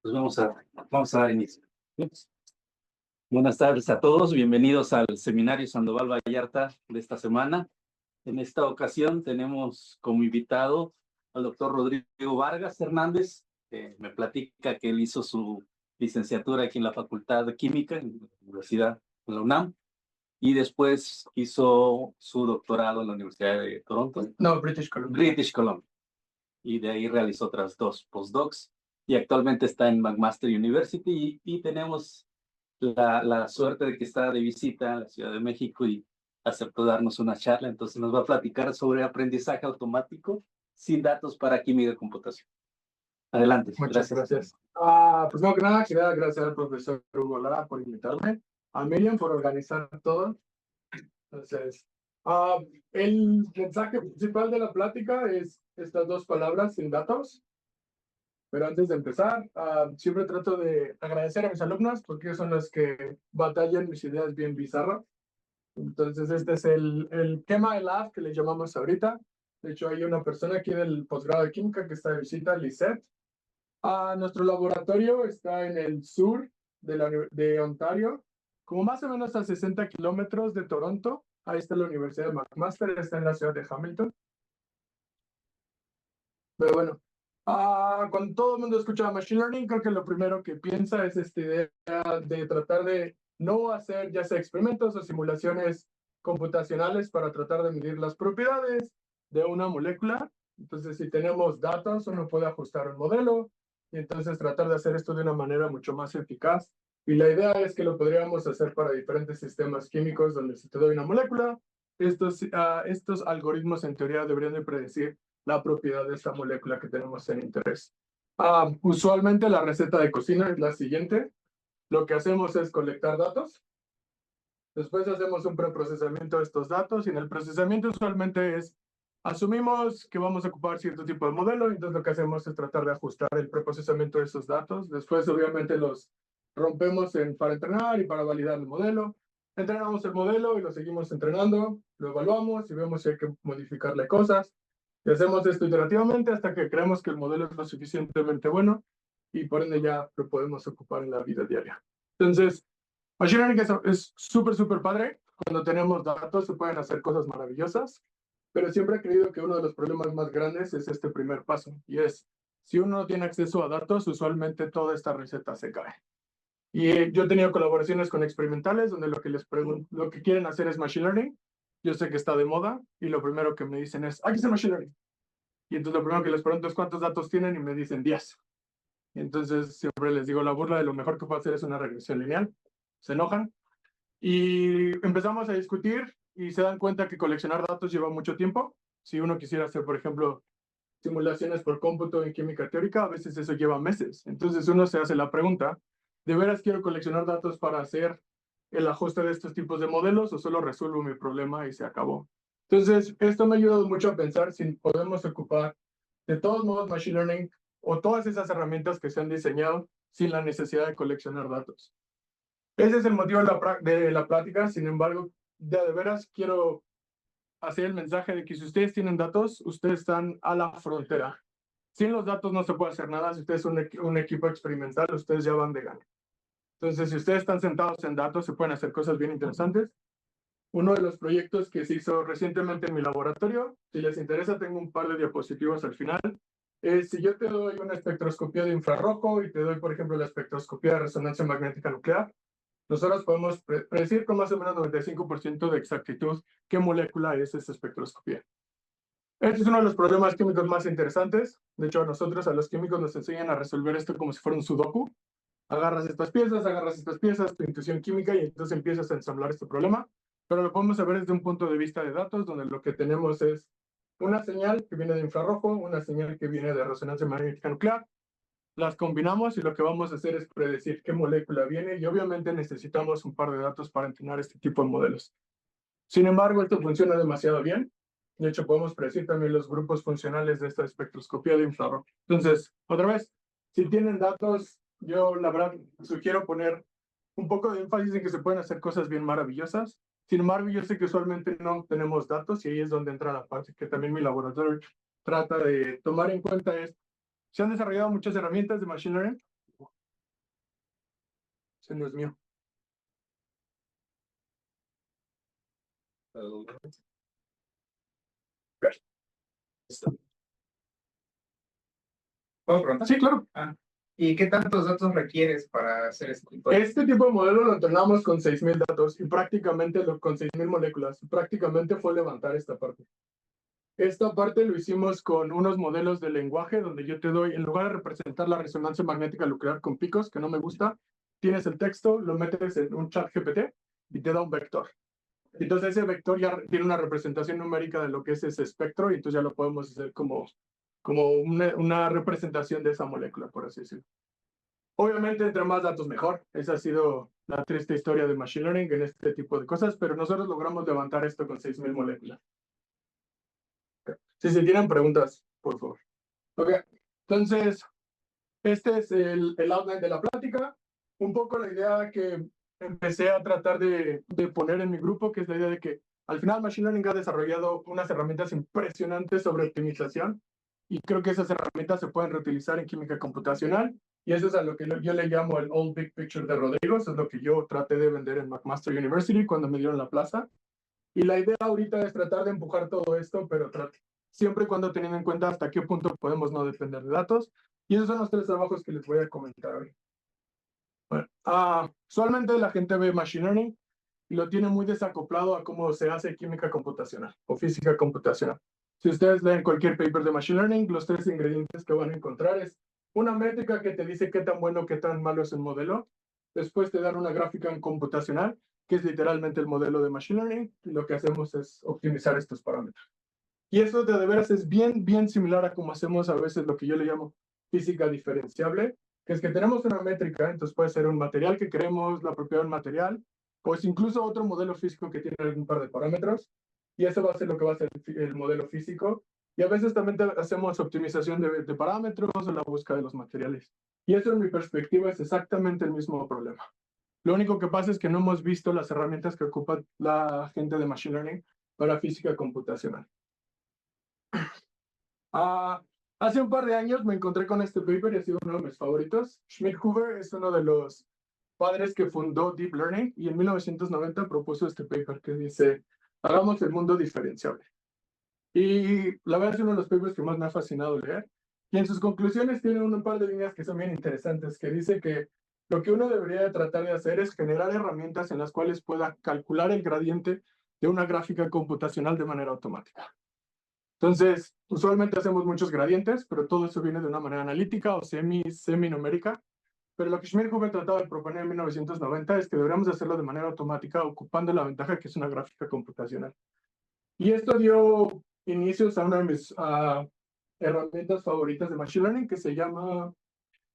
Pues vamos a dar inicio. Buenas tardes a todos, bienvenidos al seminario Sandoval Vallarta de esta semana. En esta ocasión tenemos como invitado al doctor Rodrigo Vargas Hernández, que me platica que él hizo su licenciatura aquí en la Facultad de Química, en la Universidad de la UNAM, y después hizo su doctorado en la Universidad de Toronto. No, British Columbia. British Columbia. Y de ahí realizó otras dos postdocs y actualmente está en McMaster University y tenemos la suerte de que está de visita en la Ciudad de México y aceptó darnos una charla, entonces nos va a platicar sobre aprendizaje automático sin datos para química y computación. Adelante. Muchas gracias. Primero que nada, quería agradecer al profesor Hugo Lara por invitarme, a Miriam por organizar todo. Entonces, el mensaje principal de la plática es estas dos palabras, sin datos. Pero antes de empezar, siempre trato de agradecer a mis alumnos porque ellos son los que batallan mis ideas bien bizarras. Entonces, este es el Chema Lab que le llamamos ahorita. De hecho, hay una persona aquí del posgrado de química que está de visita, Lisette. Nuestro laboratorio está en el sur de Ontario, como más o menos a 60 kilómetros de Toronto. Ahí está la Universidad de McMaster, está en la ciudad de Hamilton. Pero bueno, cuando todo el mundo escucha Machine Learning, creo que lo primero que piensa es esta idea de tratar de no hacer ya sea experimentos o simulaciones computacionales para tratar de medir las propiedades de una molécula. Entonces, si tenemos datos, uno puede ajustar un modelo y entonces tratar de hacer esto de una manera mucho más eficaz. Y la idea es que lo podríamos hacer para diferentes sistemas químicos donde si te doy una molécula, estos algoritmos en teoría deberían de predecir la propiedad de esta molécula que tenemos en interés. Usualmente la receta de cocina es la siguiente. Lo que hacemos es colectar datos. Después hacemos un preprocesamiento de estos datos y en el procesamiento usualmente asumimos que vamos a ocupar cierto tipo de modelo y entonces lo que hacemos es tratar de ajustar el preprocesamiento de esos datos. Después obviamente los rompemos para entrenar y para validar el modelo. Entrenamos el modelo y lo seguimos entrenando, lo evaluamos y vemos si hay que modificarle cosas. Y hacemos esto iterativamente hasta que creemos que el modelo es lo suficientemente bueno y por ende ya lo podemos ocupar en la vida diaria. Entonces, Machine Learning es súper padre. Cuando tenemos datos se pueden hacer cosas maravillosas, pero siempre he creído que uno de los problemas más grandes es este primer paso, y es, si uno no tiene acceso a datos, usualmente toda esta receta se cae. Y yo he tenido colaboraciones con experimentales donde lo que quieren hacer es Machine Learning. Yo sé que está de moda y lo primero que me dicen es, hay que hacer Machine Learning. Y entonces lo primero que les pregunto es cuántos datos tienen y me dicen 10. Y entonces siempre les digo, la burla de lo mejor que puedo hacer es una regresión lineal. Se enojan y empezamos a discutir y se dan cuenta que coleccionar datos lleva mucho tiempo. Si uno quisiera hacer, por ejemplo, simulaciones por cómputo en química teórica, a veces eso lleva meses. Entonces uno se hace la pregunta, ¿de veras quiero coleccionar datos para hacer el ajuste de estos tipos de modelos o solo resuelvo mi problema y se acabó? Entonces, esto me ha ayudado mucho a pensar si podemos ocupar de todos modos Machine Learning o todas esas herramientas que se han diseñado sin la necesidad de coleccionar datos. Ese es el motivo de la plática. Sin embargo, de veras quiero hacer el mensaje de que si ustedes tienen datos, ustedes están a la frontera. Sin los datos no se puede hacer nada. Si ustedes son un equipo experimental, ustedes ya van de gana. Entonces, si ustedes están sentados en datos, se pueden hacer cosas bien interesantes. Uno de los proyectos que se hizo recientemente en mi laboratorio, si les interesa, tengo un par de diapositivas al final. Si yo te doy una espectroscopía de infrarrojo y te doy, por ejemplo, la espectroscopía de resonancia magnética nuclear, nosotros podemos predecir con más o menos 95% de exactitud qué molécula es esa espectroscopía. Este es uno de los problemas químicos más interesantes. De hecho, a los químicos nos enseñan a resolver esto como si fuera un sudoku. Agarras estas piezas, tu intuición química, y entonces empiezas a ensamblar este problema. Pero lo podemos ver desde un punto de vista de datos, donde lo que tenemos es una señal que viene de infrarrojo, una señal que viene de resonancia magnética nuclear. Las combinamos y lo que vamos a hacer es predecir qué molécula viene y obviamente necesitamos un par de datos para entrenar este tipo de modelos. Sin embargo, esto funciona demasiado bien. De hecho, podemos predecir también los grupos funcionales de esta espectroscopía de infrarrojo. Entonces, otra vez, si tienen datos, yo la verdad sugiero poner un poco de énfasis en que se pueden hacer cosas bien maravillosas. Sin embargo, yo sé que usualmente no tenemos datos y ahí es donde entra la parte que también mi laboratorio trata de tomar en cuenta. Se han desarrollado muchas herramientas de Machine Learning, ese no es mío. ¿Puedo preguntar? Sí, claro. ¿Y qué tantos datos requieres para hacer este tipo de... Este tipo de modelo lo entrenamos con 6,000 datos y prácticamente con 6,000 moléculas. Prácticamente fue levantar esta parte. Esta parte lo hicimos con unos modelos de lenguaje donde yo te doy, en lugar de representar la resonancia magnética nuclear con picos, que no me gusta, tienes el texto, lo metes en un chat GPT y te da un vector. Entonces ese vector ya tiene una representación numérica de lo que es ese espectro y entonces ya lo podemos hacer como una representación de esa molécula, por así decirlo. Obviamente, entre más datos, mejor. Esa ha sido la triste historia de Machine Learning en este tipo de cosas, pero nosotros logramos levantar esto con 6,000 moléculas. Si tienen preguntas, por favor. Ok, entonces, este es el outline de la plática. Un poco la idea que empecé a tratar de poner en mi grupo, que es la idea de que al final Machine Learning ha desarrollado unas herramientas impresionantes sobre optimización y creo que esas herramientas se pueden reutilizar en química computacional y eso es a lo que yo le llamo el Old Big Picture de Rodrigo. Eso es lo que yo traté de vender en McMaster University cuando me dieron la plaza. Y la idea ahorita es tratar de empujar todo esto, pero siempre y cuando teniendo en cuenta hasta qué punto podemos no depender de datos. Y esos son los 3 trabajos que les voy a comentar hoy. Bueno, usualmente la gente ve Machine Learning y lo tiene muy desacoplado a cómo se hace química computacional o física computacional. Si ustedes leen cualquier paper de Machine Learning, los 3 ingredientes que van a encontrar es una métrica que te dice qué tan bueno o qué tan malo es un modelo. Después te dan una gráfica computacional, que es literalmente el modelo de Machine Learning, y lo que hacemos es optimizar estos parámetros. Y eso de veras es bien similar a cómo hacemos a veces lo que yo le llamo física diferenciable, que es que tenemos una métrica, entonces puede ser un material que queremos, la propiedad del material, o es incluso otro modelo físico que tiene algún par de parámetros, y eso va a ser lo que va a ser el modelo físico. Y a veces también hacemos optimización de parámetros o la búsqueda de los materiales. Y eso en mi perspectiva es exactamente el mismo problema. Lo único que pasa es que no hemos visto las herramientas que ocupa la gente de Machine Learning para física computacional. Hace un par de años me encontré con este paper y ha sido uno de mis favoritos. Schmidt-Hoover es uno de los padres que fundó Deep Learning y en 1990 propuso este paper que dice, hagamos el mundo diferenciable. Y la verdad es uno de los papers que más me ha fascinado leer. Y en sus conclusiones tiene un par de líneas que son bien interesantes, que dice que lo que uno debería tratar de hacer es generar herramientas en las cuales pueda calcular el gradiente de una gráfica computacional de manera automática. Entonces, usualmente hacemos muchos gradientes, pero todo eso viene de una manera analítica o semi-numérica. Pero lo que Schmidt-Hoover trataba de proponer en 1990 es que deberíamos hacerlo de manera automática, ocupando la ventaja que es una gráfica computacional. Y esto dio inicios a una de mis herramientas favoritas de Machine Learning, que se llama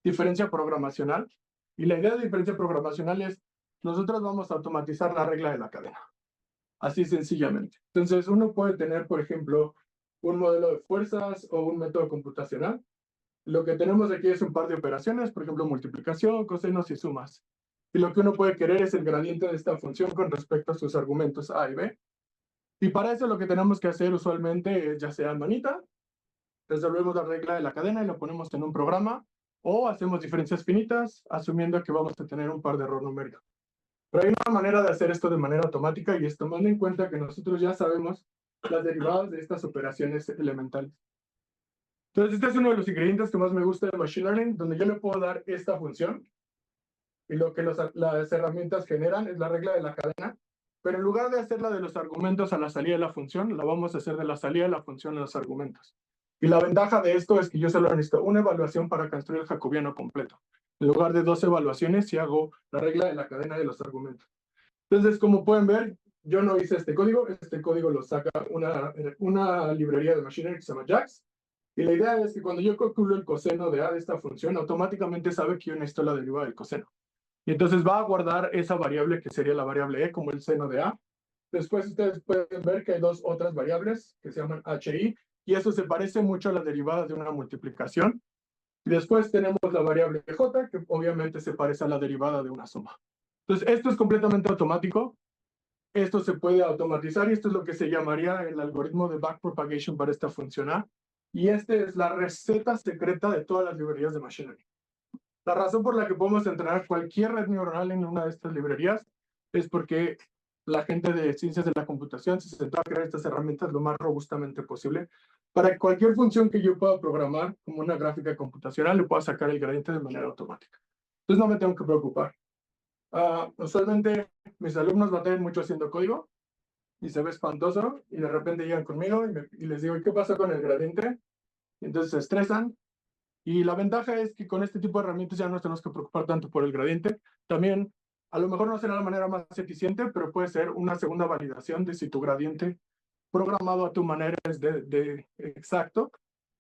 diferencia programacional. Y la idea de diferencia programacional es, nosotros vamos a automatizar la regla de la cadena. Así sencillamente. Entonces, uno puede tener, por ejemplo, un modelo de fuerzas o un método computacional. Lo que tenemos aquí es un par de operaciones, por ejemplo, multiplicación, cosenos y sumas. Y lo que uno puede querer es el gradiente de esta función con respecto a sus argumentos A y B. Y para eso lo que tenemos que hacer usualmente es ya sea manita, resolvemos la regla de la cadena y lo ponemos en un programa, o hacemos diferencias finitas, asumiendo que vamos a tener un par de error numérico. Pero hay una manera de hacer esto de manera automática y es tomando en cuenta que nosotros ya sabemos las derivadas de estas operaciones elementales. Entonces, este es uno de los ingredientes que más me gusta de Machine Learning, donde yo le puedo dar esta función y lo que las herramientas generan es la regla de la cadena, pero en lugar de hacerla de los argumentos a la salida de la función, la vamos a hacer de la salida de la función a los argumentos. Y la ventaja de esto es que yo solo necesito una evaluación para construir el jacobiano completo. En lugar de 2 evaluaciones, si hago la regla de la cadena de los argumentos. Entonces, como pueden ver, yo no hice este código lo saca una librería de Machine Learning que se llama JAX, y la idea es que cuando yo calculo el coseno de A de esta función, automáticamente sabe que yo necesito la derivada del coseno. Y entonces va a guardar esa variable que sería la variable E como el seno de A. Después ustedes pueden ver que hay 2 otras variables que se llaman HI, y eso se parece mucho a la derivada de una multiplicación. Y después tenemos la variable J, que obviamente se parece a la derivada de una suma. Entonces, esto es completamente automático. Esto se puede automatizar y esto es lo que se llamaría el algoritmo de backpropagation para esta función A. Y esta es la receta secreta de todas las librerías de Machine Learning. La razón por la que podemos entrenar cualquier red neuronal en una de estas librerías es porque la gente de ciencias de la computación se sentó a crear estas herramientas lo más robustamente posible para que cualquier función que yo pueda programar como una gráfica computacional le pueda sacar el gradiente de manera automática. Entonces no me tengo que preocupar. Usualmente mis alumnos batallan mucho haciendo código y se ve espantoso y de repente llegan conmigo y les digo, ¿qué pasa con el gradiente? Y entonces se estresan. Y la ventaja es que con este tipo de herramientas ya no nos tenemos que preocupar tanto por el gradiente. También, a lo mejor no será la manera más eficiente, pero puede ser una segunda validación de si tu gradiente programado a tu manera es de exacto.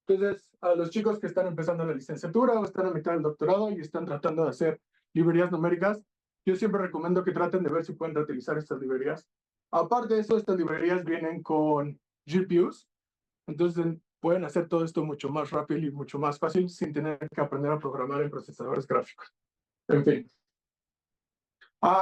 Entonces, a los chicos que están empezando la licenciatura o están a mitad del doctorado y están tratando de hacer librerías numéricas, yo siempre recomiendo que traten de ver si pueden reutilizar estas librerías. Aparte de eso, estas librerías vienen con GPUs, entonces pueden hacer todo esto mucho más rápido y mucho más fácil sin tener que aprender a programar en procesadores gráficos. En fin.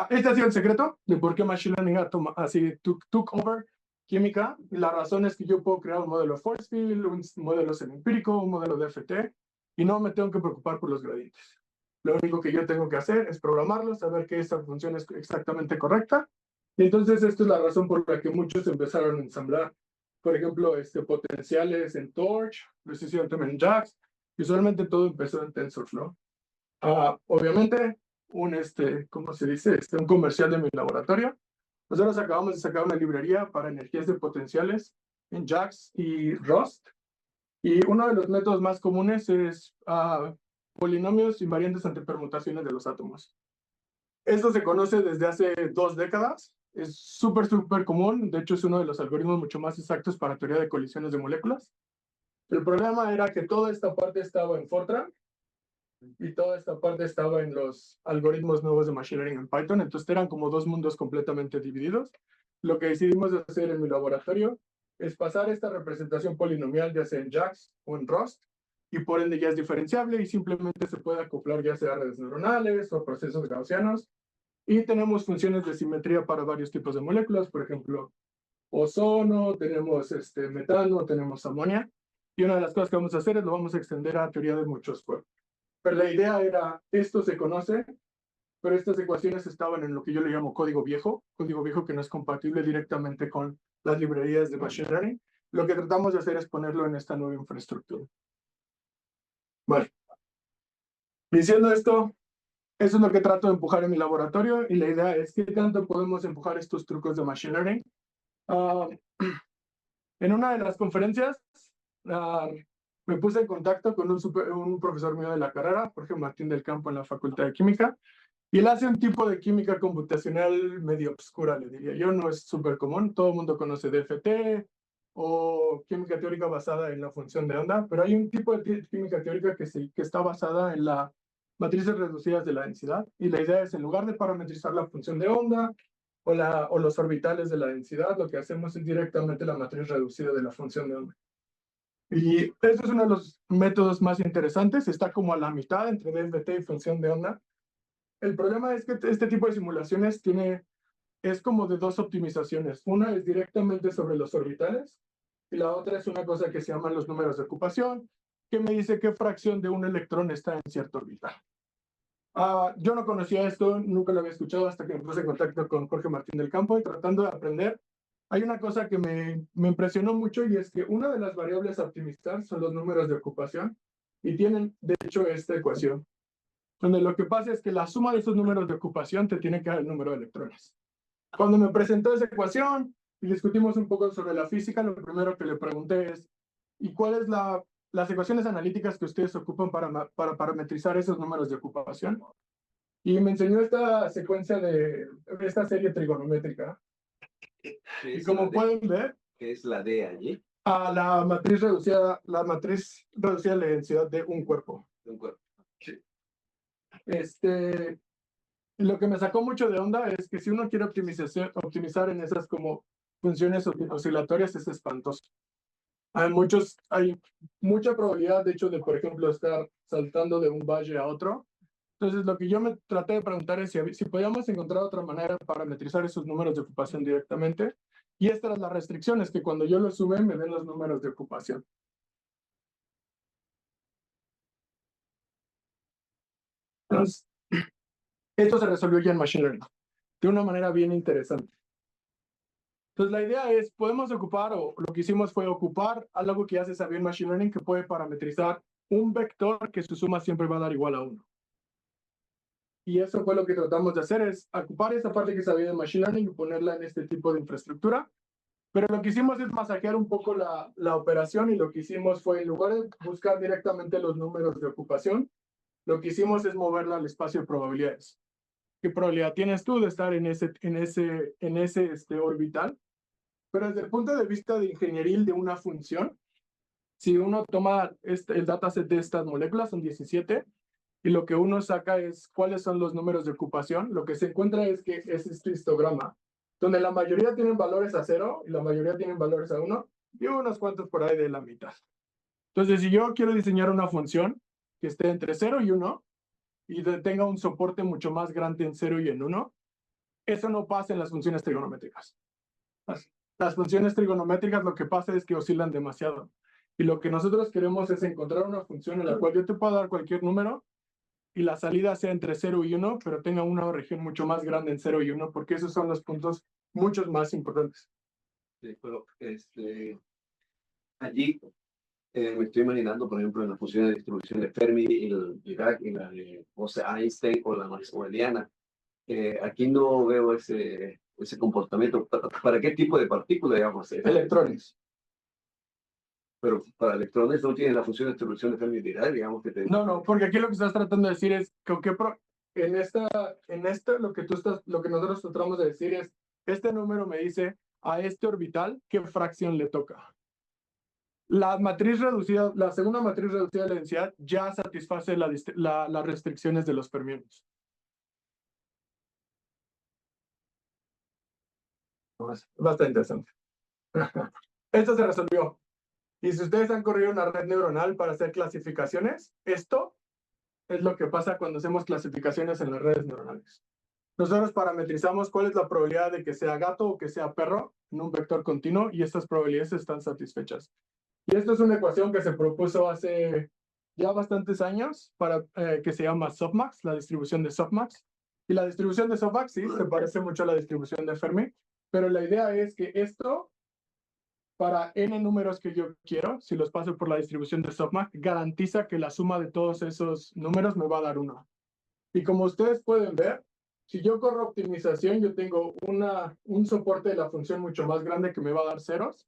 Este ha sido el secreto de por qué Machine Learning así took over química. Y la razón es que yo puedo crear un modelo force field, un modelo semi-empírico, un modelo de FT, y no me tengo que preocupar por los gradientes. Lo único que yo tengo que hacer es programarlo, saber que esa función es exactamente correcta. Y entonces esta es la razón por la que muchos empezaron a ensamblar, por ejemplo, potenciales en Torch, lo hicieron también en JAX, y usualmente todo empezó en TensorFlow. Obviamente, ¿cómo se dice? Un comercial de mi laboratorio. Nosotros acabamos de sacar una librería para energías de potenciales en JAX y Rust. Y uno de los métodos más comunes es polinomios invariantes ante permutaciones de los átomos. Esto se conoce desde hace 2 décadas. Es súper común. De hecho, es uno de los algoritmos mucho más exactos para teoría de colisiones de moléculas. El problema era que toda esta parte estaba en Fortran y toda esta parte estaba en los algoritmos nuevos de Machine Learning en Python. Entonces eran como 2 mundos completamente divididos. Lo que decidimos hacer en mi laboratorio es pasar esta representación polinomial ya sea en JAX o en Rust, y por ende ya es diferenciable y simplemente se puede acoplar ya sea a redes neuronales o procesos gaussianos. Y tenemos funciones de simetría para varios tipos de moléculas, por ejemplo, ozono, tenemos metano, tenemos amonía. Y una de las cosas que vamos a hacer es lo vamos a extender a teoría de muchos cuerpos. Pero la idea era, esto se conoce, pero estas ecuaciones estaban en lo que yo le llamo código viejo que no es compatible directamente con las librerías de Machine Learning. Lo que tratamos de hacer es ponerlo en esta nueva infraestructura. Bueno, diciendo esto, eso es lo que trato de empujar en mi laboratorio y la idea es qué tanto podemos empujar estos trucos de Machine Learning. En una de las conferencias, me puse en contacto con un profesor mío de la carrera, Jorge Martín del Campo, en la Facultad de Química, y él hace un tipo de química computacional medio obscura, le diría yo, no es súper común, todo el mundo conoce DFT o química teórica basada en la función de onda, pero hay un tipo de química teórica que está basada en las matrices reducidas de la densidad, y la idea es, en lugar de parametrizar la función de onda o los orbitales de la densidad, lo que hacemos es directamente la matriz reducida de la función de onda. Y eso es uno de los métodos más interesantes, está como a la mitad entre DFT y función de onda. El problema es que este tipo de simulaciones es como de 2 optimizaciones. Una es directamente sobre los orbitales y la otra es una cosa que se llaman los números de ocupación, que me dice qué fracción de un electrón está en cierto orbital. Yo no conocía esto, nunca lo había escuchado hasta que me puse en contacto con Jorge Martín del Campo, y tratando de aprender, hay una cosa que me impresionó mucho, y es que una de las variables a optimizar son los números de ocupación, y tienen de hecho esta ecuación, donde lo que pasa es que la suma de esos números de ocupación te tiene que dar el número de electrones. Cuando me presentó esa ecuación y discutimos un poco sobre la física, lo primero que le pregunté es, ¿y cuáles las ecuaciones analíticas que ustedes ocupan para parametrizar esos números de ocupación? Y me enseñó esta secuencia de esta serie trigonométrica. Y como pueden ver, ¿Qué es la D allí? a la matriz reducida de la densidad de un cuerpo. De un cuerpo. Sí. Lo que me sacó mucho de onda es que si uno quiere optimizar en esas como funciones oscilatorias, es espantoso. Hay mucha probabilidad, de hecho, de, por ejemplo, estar saltando de un valle a otro. Entonces, lo que yo me traté de preguntar es si podíamos encontrar otra manera de parametrizar esos números de ocupación directamente. Y esta era la restricción, es que cuando yo los sume, me den los números de ocupación. Entonces, esto se resolvió ya en Machine Learning de una manera bien interesante. Entonces, la idea es, podemos ocupar, o lo que hicimos fue ocupar algo que ya se sabía en Machine Learning, que puede parametrizar un vector que su suma siempre va a dar igual a 1. Y eso fue lo que tratamos de hacer, es ocupar esa parte que sabía de Machine Learning y ponerla en este tipo de infraestructura. Pero lo que hicimos es masajear un poco la operación, y lo que hicimos fue, en lugar de buscar directamente los números de ocupación, lo que hicimos es moverla al espacio de probabilidades. ¿Qué probabilidad tienes tú de estar en ese orbital? Pero desde el punto de vista de ingenieril de una función, si uno toma el dataset de estas moléculas, son 17, y lo que uno saca es cuáles son los números de ocupación, lo que se encuentra es que es este histograma, donde la mayoría tienen valores a 0 y la mayoría tienen valores a 1, y unos cuantos por ahí de la mitad. Entonces, si yo quiero diseñar una función que esté entre 0 y 1, y tenga un soporte mucho más grande en 0 y en 1, eso no pasa en las funciones trigonométricas. Las funciones trigonométricas lo que pasa es que oscilan demasiado. Y lo que nosotros queremos es encontrar una función en la cual yo te pueda dar cualquier número y la salida sea entre 0 y 1, pero tenga una región mucho más grande en 0 y 1, porque esos son los puntos muchos más importantes. Sí, pero allí me estoy imaginando, por ejemplo, en la función de distribución de Fermi, el Dirac, y la de Bose-Einstein o la maxwelliana. Aquí no veo ese comportamiento. ¿Para qué tipo de partícula, digamos? Electrones. Pero para electrones no tienen la función de distribución de Fermi-Dirac, digamos que te... No, porque aquí lo que estás tratando de decir es que en esta lo que nosotros tratamos de decir es, este número me dice a este orbital qué fracción le toca. La segunda matriz reducida de densidad ya satisface las restricciones de los fermions. Bastante interesante. Esto se resolvió. Y si ustedes han corrido una red neuronal para hacer clasificaciones, esto es lo que pasa cuando hacemos clasificaciones en las redes neuronales. Nosotros parametrizamos cuál es la probabilidad de que sea gato o que sea perro en un vector continuo, y estas probabilidades están satisfechas. Y esto es una ecuación que se propuso hace ya bastantes años que se llama softmax, la distribución de softmax. Y la distribución de softmax sí se parece mucho a la distribución de Fermi, pero la idea es que esto, para n números que yo quiero, si los paso por la distribución de softmax, garantiza que la suma de todos esos números me va a dar 1. Y como ustedes pueden ver, si yo corro optimización, yo tengo un soporte de la función mucho más grande que me va a dar ceros,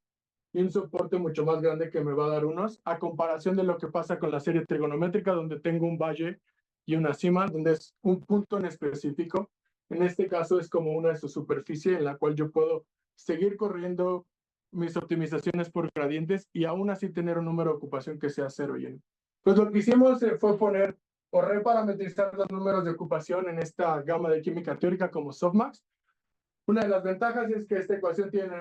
y un soporte mucho más grande que me va a dar unos, a comparación de lo que pasa con la serie trigonométrica, donde tengo un valle y una cima, donde es un punto en específico. En este caso es como una superficie en la cual yo puedo seguir corriendo mis optimizaciones por gradientes y aún así tener un número de ocupación que sea 0 y 1. Pues lo que hicimos fue poner o reparametrizar los números de ocupación en esta gama de química teórica como softmax. Una de las ventajas es que esta ecuación tiene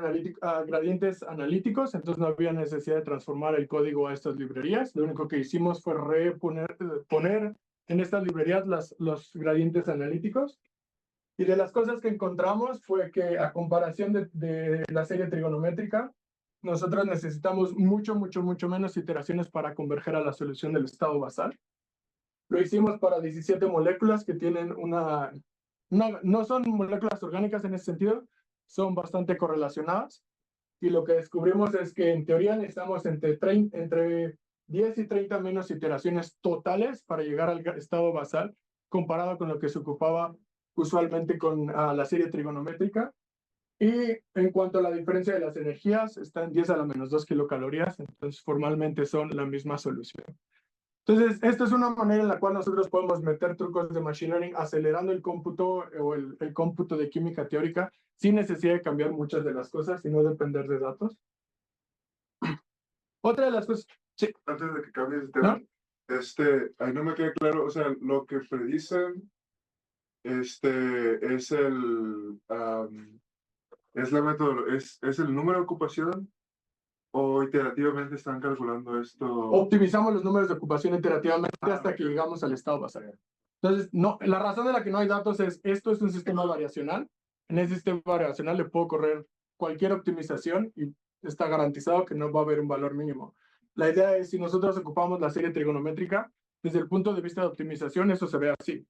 gradientes analíticos, entonces no había necesidad de transformar el código a estas librerías. Lo único que hicimos fue poner en estas librerías los gradientes analíticos. Y de las cosas que encontramos fue que, a comparación de la serie trigonométrica, nosotros necesitamos mucho menos iteraciones para converger a la solución del estado basal. Lo hicimos para 17 moléculas que tienen no son moléculas orgánicas en ese sentido, son bastante correlacionadas. Y lo que descubrimos es que en teoría necesitamos entre 10 y 30 menos iteraciones totales para llegar al estado basal, comparado con lo que se ocupaba usualmente con la serie trigonométrica. Y en cuanto a la diferencia de las energías, está en 10 a la menos 2 kilocalorías, entonces formalmente son la misma solución. Entonces, esta es una manera en la cual nosotros podemos meter trucos de Machine Learning acelerando el cómputo o el cómputo de química teórica sin necesidad de cambiar muchas de las cosas y no depender de datos. Otra de las cosas... Sí. Antes de que cambies de tema, ¿no? ahí no me queda claro, o sea, lo que predicen es es el número de ocupación, o iterativamente están calculando esto. Optimizamos los números de ocupación iterativamente hasta que llegamos al estado basal. Entonces, no, la razón de la que no hay datos es, esto es un sistema variacional. En ese sistema variacional le puedo correr cualquier optimización y está garantizado que no va a haber un valor mínimo. La idea es, si nosotros ocupamos la serie trigonométrica, desde el punto de vista de optimización, eso se ve así.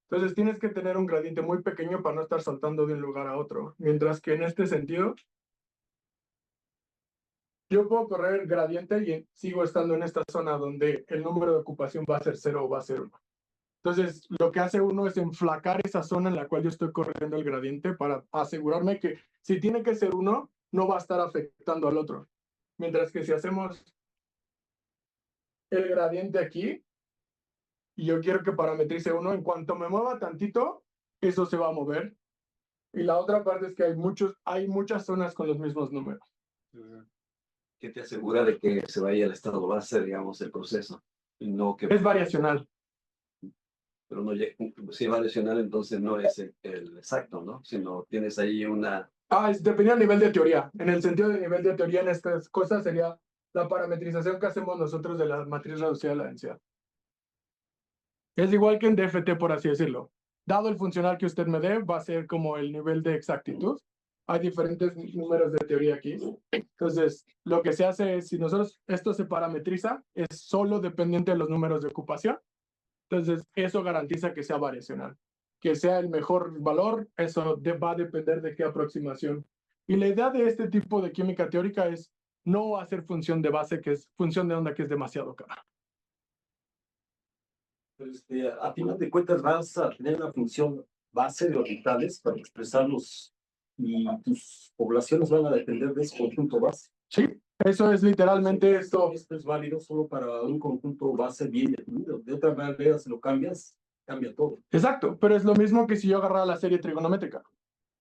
Entonces tienes que tener un gradiente muy pequeño para no estar saltando de un lugar a otro. Mientras que en este sentido, yo puedo correr el gradiente y sigo estando en esta zona donde el número de ocupación va a ser 0 o va a ser 1. Entonces, lo que hace uno es enflacar esa zona en la cual yo estoy corriendo el gradiente para asegurarme que si tiene que ser 1, no va a estar afectando al otro. Mientras que si hacemos el gradiente aquí, y yo quiero que parametrice 1, en cuanto me mueva tantito, eso se va a mover. Y la otra parte es que hay muchas zonas con los mismos números. ¿Qué te asegura de que se vaya al estado base, digamos, el proceso? Y no que, Es variacional. pero no, si es variacional, entonces no es el exacto, ¿no? Sino tienes ahí una... Depende del nivel de teoría. En el sentido de nivel de teoría, en estas cosas sería la parametrización que hacemos nosotros de la matriz reducida a la densidad. Es igual que en DFT, por así decirlo. Dado el funcional que usted me dé, va a ser como el nivel de exactitud. Hay diferentes números de teoría aquí. Entonces, lo que se hace es, si nosotros esto se parametriza, es solo dependiente de los números de ocupación. Entonces, eso garantiza que sea variacional. Que sea el mejor valor, eso va a depender de qué aproximación. Y la idea de este tipo de química teórica es no hacer función de base, que es función de onda, que es demasiado cara. A final de cuentas vas a tener una función base de orbitales para expresarlos y tus poblaciones van a depender de ese conjunto base. Sí, eso es literalmente esto. Esto es válido solo para un conjunto base bien definido. De otra manera, si lo cambias, cambia todo. Exacto, pero es lo mismo que si yo agarrara la serie trigonométrica.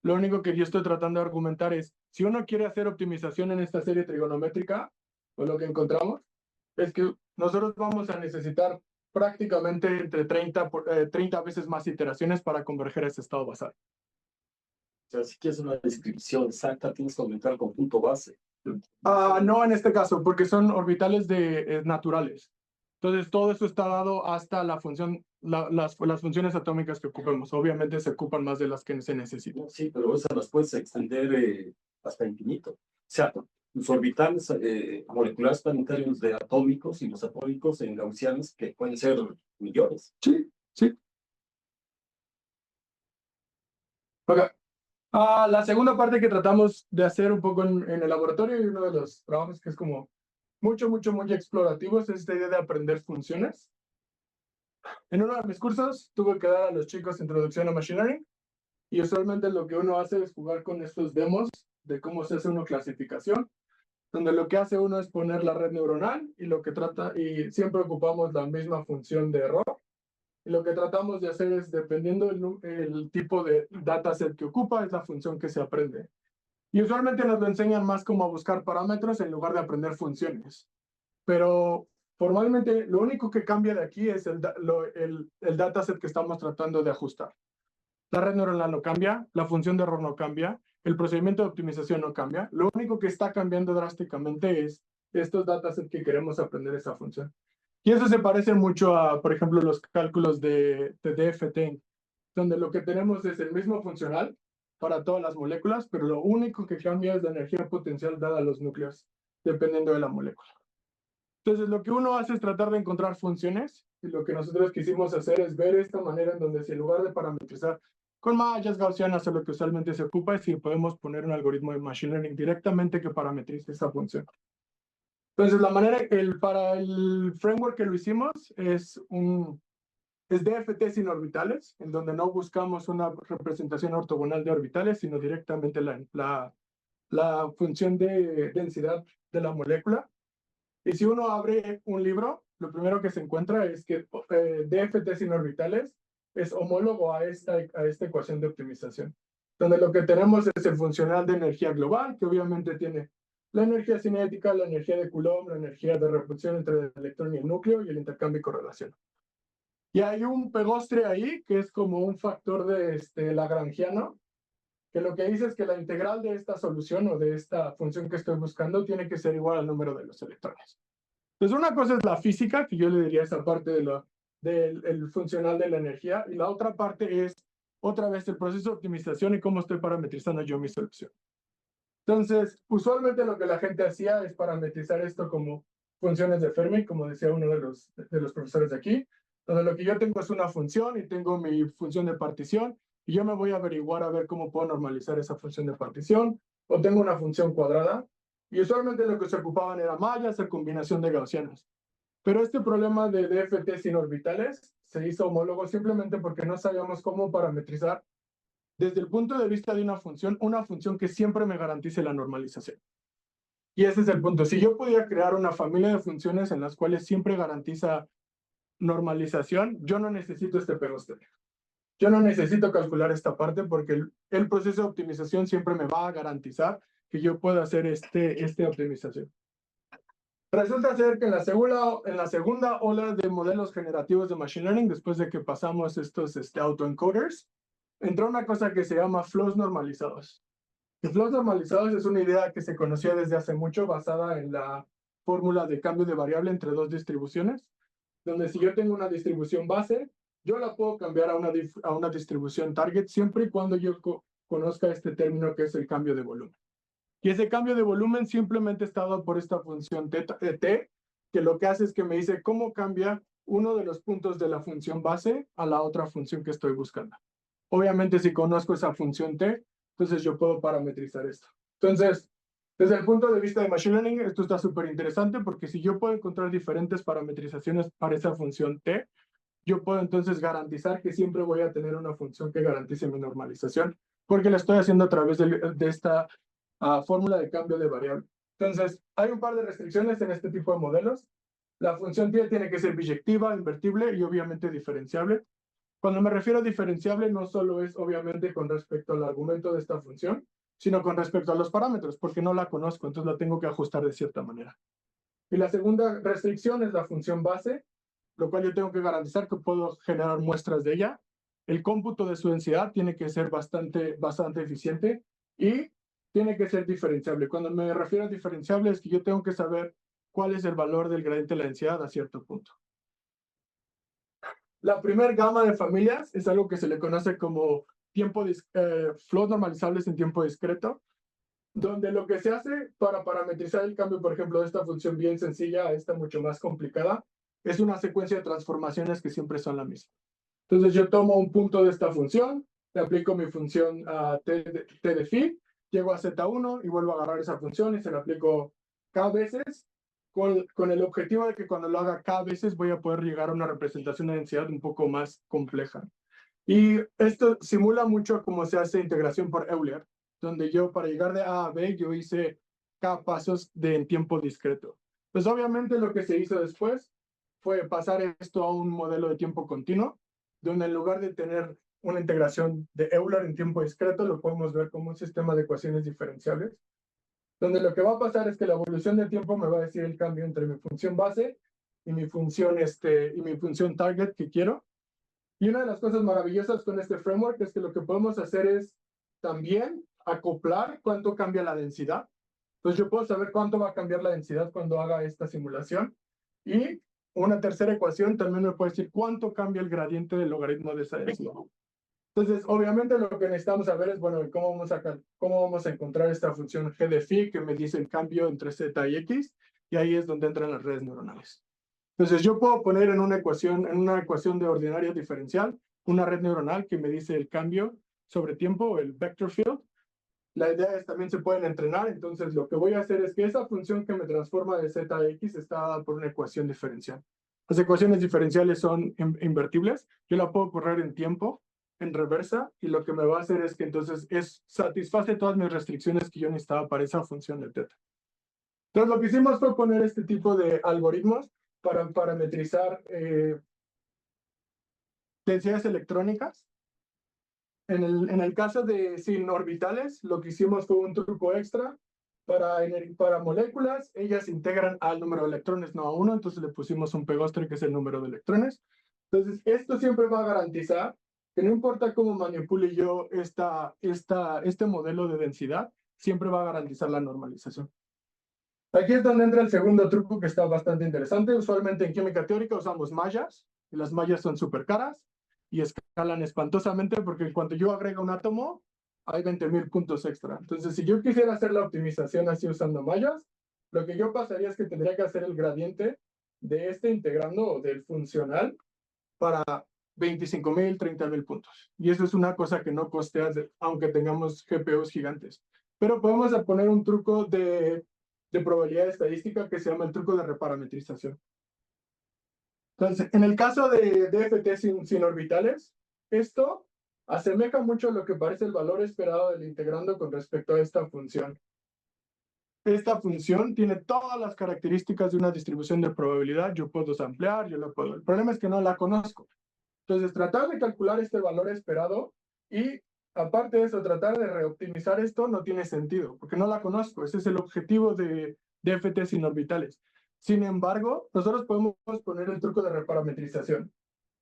Lo único que yo estoy tratando de argumentar es, si uno quiere hacer optimización en esta serie trigonométrica, pues lo que encontramos es que nosotros vamos a necesitar prácticamente entre 30 veces más iteraciones para converger a ese estado basal. O sea, si quieres una descripción exacta, tienes que aumentar el conjunto base. No en este caso, porque son orbitales naturales. Entonces, todo esto está dado hasta la función, las funciones atómicas que ocupemos. Obviamente se ocupan más de las que se necesitan. Sí, pero esas las puedes extender hasta infinito. O sea, los orbitales moleculares están en términos de atómicos y los atómicos en gaussianos que pueden ser millones. Sí, sí. Ok. La segunda parte que tratamos de hacer un poco en el laboratorio y uno de los trabajos que es como muy explorativo es esta idea de aprender funciones. En uno de mis cursos tuve que dar a los chicos introducción a Machine Learning y usualmente lo que uno hace es jugar con estos demos de cómo se hace una clasificación, donde lo que hace uno es poner la red neuronal y siempre ocupamos la misma función de error. Y lo que tratamos de hacer es, dependiendo el tipo de dataset que ocupa, es la función que se aprende. Y usualmente nos lo enseñan más como a buscar parámetros en lugar de aprender funciones. Pero formalmente lo único que cambia de aquí es el dataset que estamos tratando de ajustar. La red neuronal no cambia, la función de error no cambia, el procedimiento de optimización no cambia. Lo único que está cambiando drásticamente es estos datasets que queremos aprender esa función. Y eso se parece mucho a, por ejemplo, los cálculos de DFT, donde lo que tenemos es el mismo funcional para todas las moléculas, pero lo único que cambia es la energía potencial dada a los núcleos, dependiendo de la molécula. Entonces, lo que uno hace es tratar de encontrar funciones, y lo que nosotros quisimos hacer es ver esta manera en donde si en lugar de parametrizar con mallas gaussianas o lo que usualmente se ocupa, es si podemos poner un algoritmo de Machine Learning directamente que parametrice esa función. Entonces, la manera, para el framework que lo hicimos es DFT sin orbitales, en donde no buscamos una representación ortogonal de orbitales, sino directamente la función de densidad de la molécula. Y si uno abre un libro, lo primero que se encuentra es que DFT sin orbitales es homólogo a esta ecuación de optimización, donde lo que tenemos es el funcional de energía global, que obviamente tiene la energía cinética, la energía de Coulomb, la energía de repulsión entre el electrón y el núcleo y el intercambio y correlación. Y hay un pegostre ahí que es como un factor de lagrangiano, que lo que dice es que la integral de esta solución o de esta función que estoy buscando tiene que ser igual al número de los electrones. Entonces, una cosa es la física, que yo le diría esa parte del funcional de la energía, y la otra parte es, otra vez, el proceso de optimización y cómo estoy parametrizando yo mi solución. Entonces, usualmente lo que la gente hacía es parametrizar esto como funciones de Fermi, como decía uno de los profesores de aquí, donde lo que yo tengo es una función y tengo mi función de partición, y yo me voy a averiguar a ver cómo puedo normalizar esa función de partición, o tengo una función cuadrada, y usualmente lo que se ocupaban era mallas o combinación de gaussianas. Pero este problema de DFT sin orbitales se hizo homólogo simplemente porque no sabíamos cómo parametrizar desde el punto de vista de una función que siempre me garantice la normalización. Y ese es el punto. Si yo pudiera crear una familia de funciones en las cuales siempre garantiza normalización, yo no necesito este pegoste. Yo no necesito calcular esta parte porque el proceso de optimización siempre me va a garantizar que yo pueda hacer esta optimización. Resulta ser que en la segunda ola de modelos generativos de Machine Learning, después de que pasamos estos autoencoders, entró una cosa que se llama flows normalizados. Los flows normalizados es una idea que se conocía desde hace mucho, basada en la fórmula de cambio de variable entre dos distribuciones, donde si yo tengo una distribución base, yo la puedo cambiar a una distribución target siempre y cuando yo conozca este término que es el cambio de volumen. Y ese cambio de volumen simplemente está dado por esta función t, que lo que hace es que me dice cómo cambia uno de los puntos de la función base a la otra función que estoy buscando. Obviamente, si conozco esa función t, entonces yo puedo parametrizar esto. Entonces, desde el punto de vista de Machine Learning, esto está súper interesante porque si yo puedo encontrar diferentes parametrizaciones para esa función t, yo puedo entonces garantizar que siempre voy a tener una función que garantice mi normalización, porque la estoy haciendo a través de esta fórmula de cambio de variable. Entonces, hay un par de restricciones en este tipo de modelos. La función t tiene que ser biyectiva, invertible y obviamente diferenciable. Cuando me refiero a diferenciable, no solo es obviamente con respecto al argumento de esta función, sino con respecto a los parámetros, porque no la conozco, entonces la tengo que ajustar de cierta manera. Y la segunda restricción es la función base, lo cual yo tengo que garantizar que puedo generar muestras de ella. El cómputo de su densidad tiene que ser bastante eficiente y tiene que ser diferenciable. Cuando me refiero a diferenciable es que yo tengo que saber cuál es el valor del gradiente de la densidad a cierto punto. La primera gama de familias es algo que se le conoce como flows normalizables en tiempo discreto, donde lo que se hace para parametrizar el cambio, por ejemplo, de esta función bien sencilla a esta mucho más complicada, es una secuencia de transformaciones que siempre son la misma. Entonces yo tomo un punto de esta función, le aplico mi función t de phi, llego a z1 y vuelvo a agarrar esa función y se la aplico k veces, con el objetivo de que cuando lo haga k veces voy a poder llegar a una representación de densidad un poco más compleja. Y esto simula mucho cómo se hace integración por Euler, donde yo para llegar de A a B yo hice k pasos en tiempo discreto. Pues obviamente lo que se hizo después fue pasar esto a un modelo de tiempo continuo, donde en lugar de tener una integración de Euler en tiempo discreto, lo podemos ver como un sistema de ecuaciones diferenciables, donde lo que va a pasar es que la evolución del tiempo me va a decir el cambio entre mi función base y mi función target que quiero. Y una de las cosas maravillosas con este framework es que lo que podemos hacer es también acoplar cuánto cambia la densidad. Entonces yo puedo saber cuánto va a cambiar la densidad cuando haga esta simulación. Y una tercera ecuación también me puede decir cuánto cambia el gradiente del logaritmo de esa densidad. Entonces, obviamente lo que necesitamos saber es, bueno, cómo vamos a encontrar esta función g de phi que me dice el cambio entre z y x, y ahí es donde entran las redes neuronales. Entonces, yo puedo poner en una ecuación de ordinaria diferencial, una red neuronal que me dice el cambio sobre tiempo, el vector field. La idea es también se pueden entrenar, entonces lo que voy a hacer es que esa función que me transforma de z a x está dada por una ecuación diferencial. Las ecuaciones diferenciales son invertibles, yo la puedo correr en tiempo, en reversa, y lo que me va a hacer es que entonces satisface todas mis restricciones que yo necesitaba para esa función de teta. Entonces lo que hicimos fue poner este tipo de algoritmos para parametrizar densidades electrónicas. En el caso de sin orbitales, lo que hicimos fue un truco extra. Para moléculas, ellas se integran al número de electrones, no a uno, entonces le pusimos un pegostre que es el número de electrones. Entonces, esto siempre va a garantizar que no importa cómo manipule yo este modelo de densidad, siempre va a garantizar la normalización. Aquí es donde entra el segundo truco que está bastante interesante. Usualmente en química teórica usamos mallas, y las mallas son súper caras y escalan espantosamente porque en cuanto yo agrego un átomo, hay 20,000 puntos extra. Entonces, si yo quisiera hacer la optimización así usando mallas, Lo que yo pasaría es que tendría que hacer el gradiente de este integrando o del funcional para 25,000, 30,000 puntos. Y eso es una cosa que no costea, aunque tengamos GPUs gigantes. Pero podemos poner un truco de probabilidad estadística que se llama el truco de reparametrización. Entonces, en el caso de DFT sin orbitales, esto asemeja mucho lo que parece el valor esperado del integrando con respecto a esta función. Esta función tiene todas las características de una distribución de probabilidad. Yo puedo samplear, yo la puedo. El problema es que no la conozco. Entonces, tratar de calcular este valor esperado y, aparte de eso, tratar de reoptimizar esto no tiene sentido, porque no la conozco. Ese es el objetivo de DFT sin orbitales. Sin embargo, nosotros podemos poner el truco de reparametrización.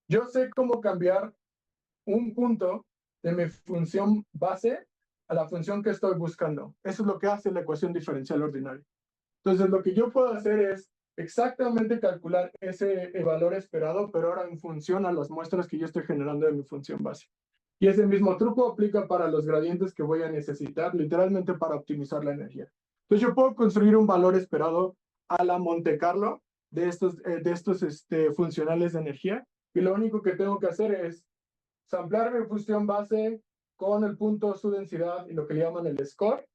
Yo sé cómo cambiar un punto de mi función base a la función que estoy buscando. Eso es lo que hace la ecuación diferencial ordinaria. Entonces, lo que yo puedo hacer es exactamente calcular ese valor esperado, pero ahora en función a las muestras que yo estoy generando de mi función base. Y ese mismo truco aplica para los gradientes que voy a necesitar, literalmente para optimizar la energía. Entonces, yo puedo construir un valor esperado a la Monte Carlo de estos funcionales de energía, y lo único que tengo que hacer es samplear mi función base con el punto su densidad y lo que le llaman el score,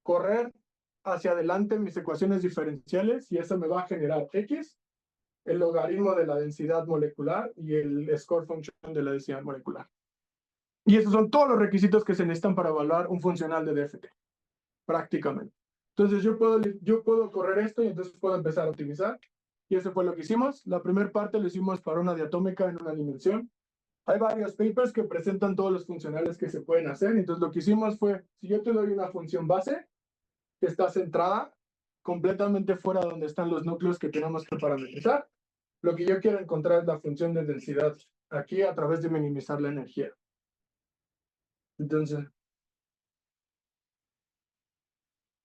correr hacia adelante mis ecuaciones diferenciales y eso me va a generar X, el logaritmo de la densidad molecular y el score function de la densidad molecular. Y esos son todos los requisitos que se necesitan para evaluar un funcional de DFT, prácticamente. Entonces yo puedo correr esto y entonces puedo empezar a optimizar. Y eso fue lo que hicimos. La primera parte lo hicimos para una diatómica en una dimensión. Hay varios papers que presentan todos los funcionales que se pueden hacer. Entonces lo que hicimos fue, si yo te doy una función base, que está centrada completamente fuera de donde están los núcleos que tenemos que parametrizar. Lo que yo quiero encontrar es la función de densidad aquí a través de minimizar la energía. Entonces,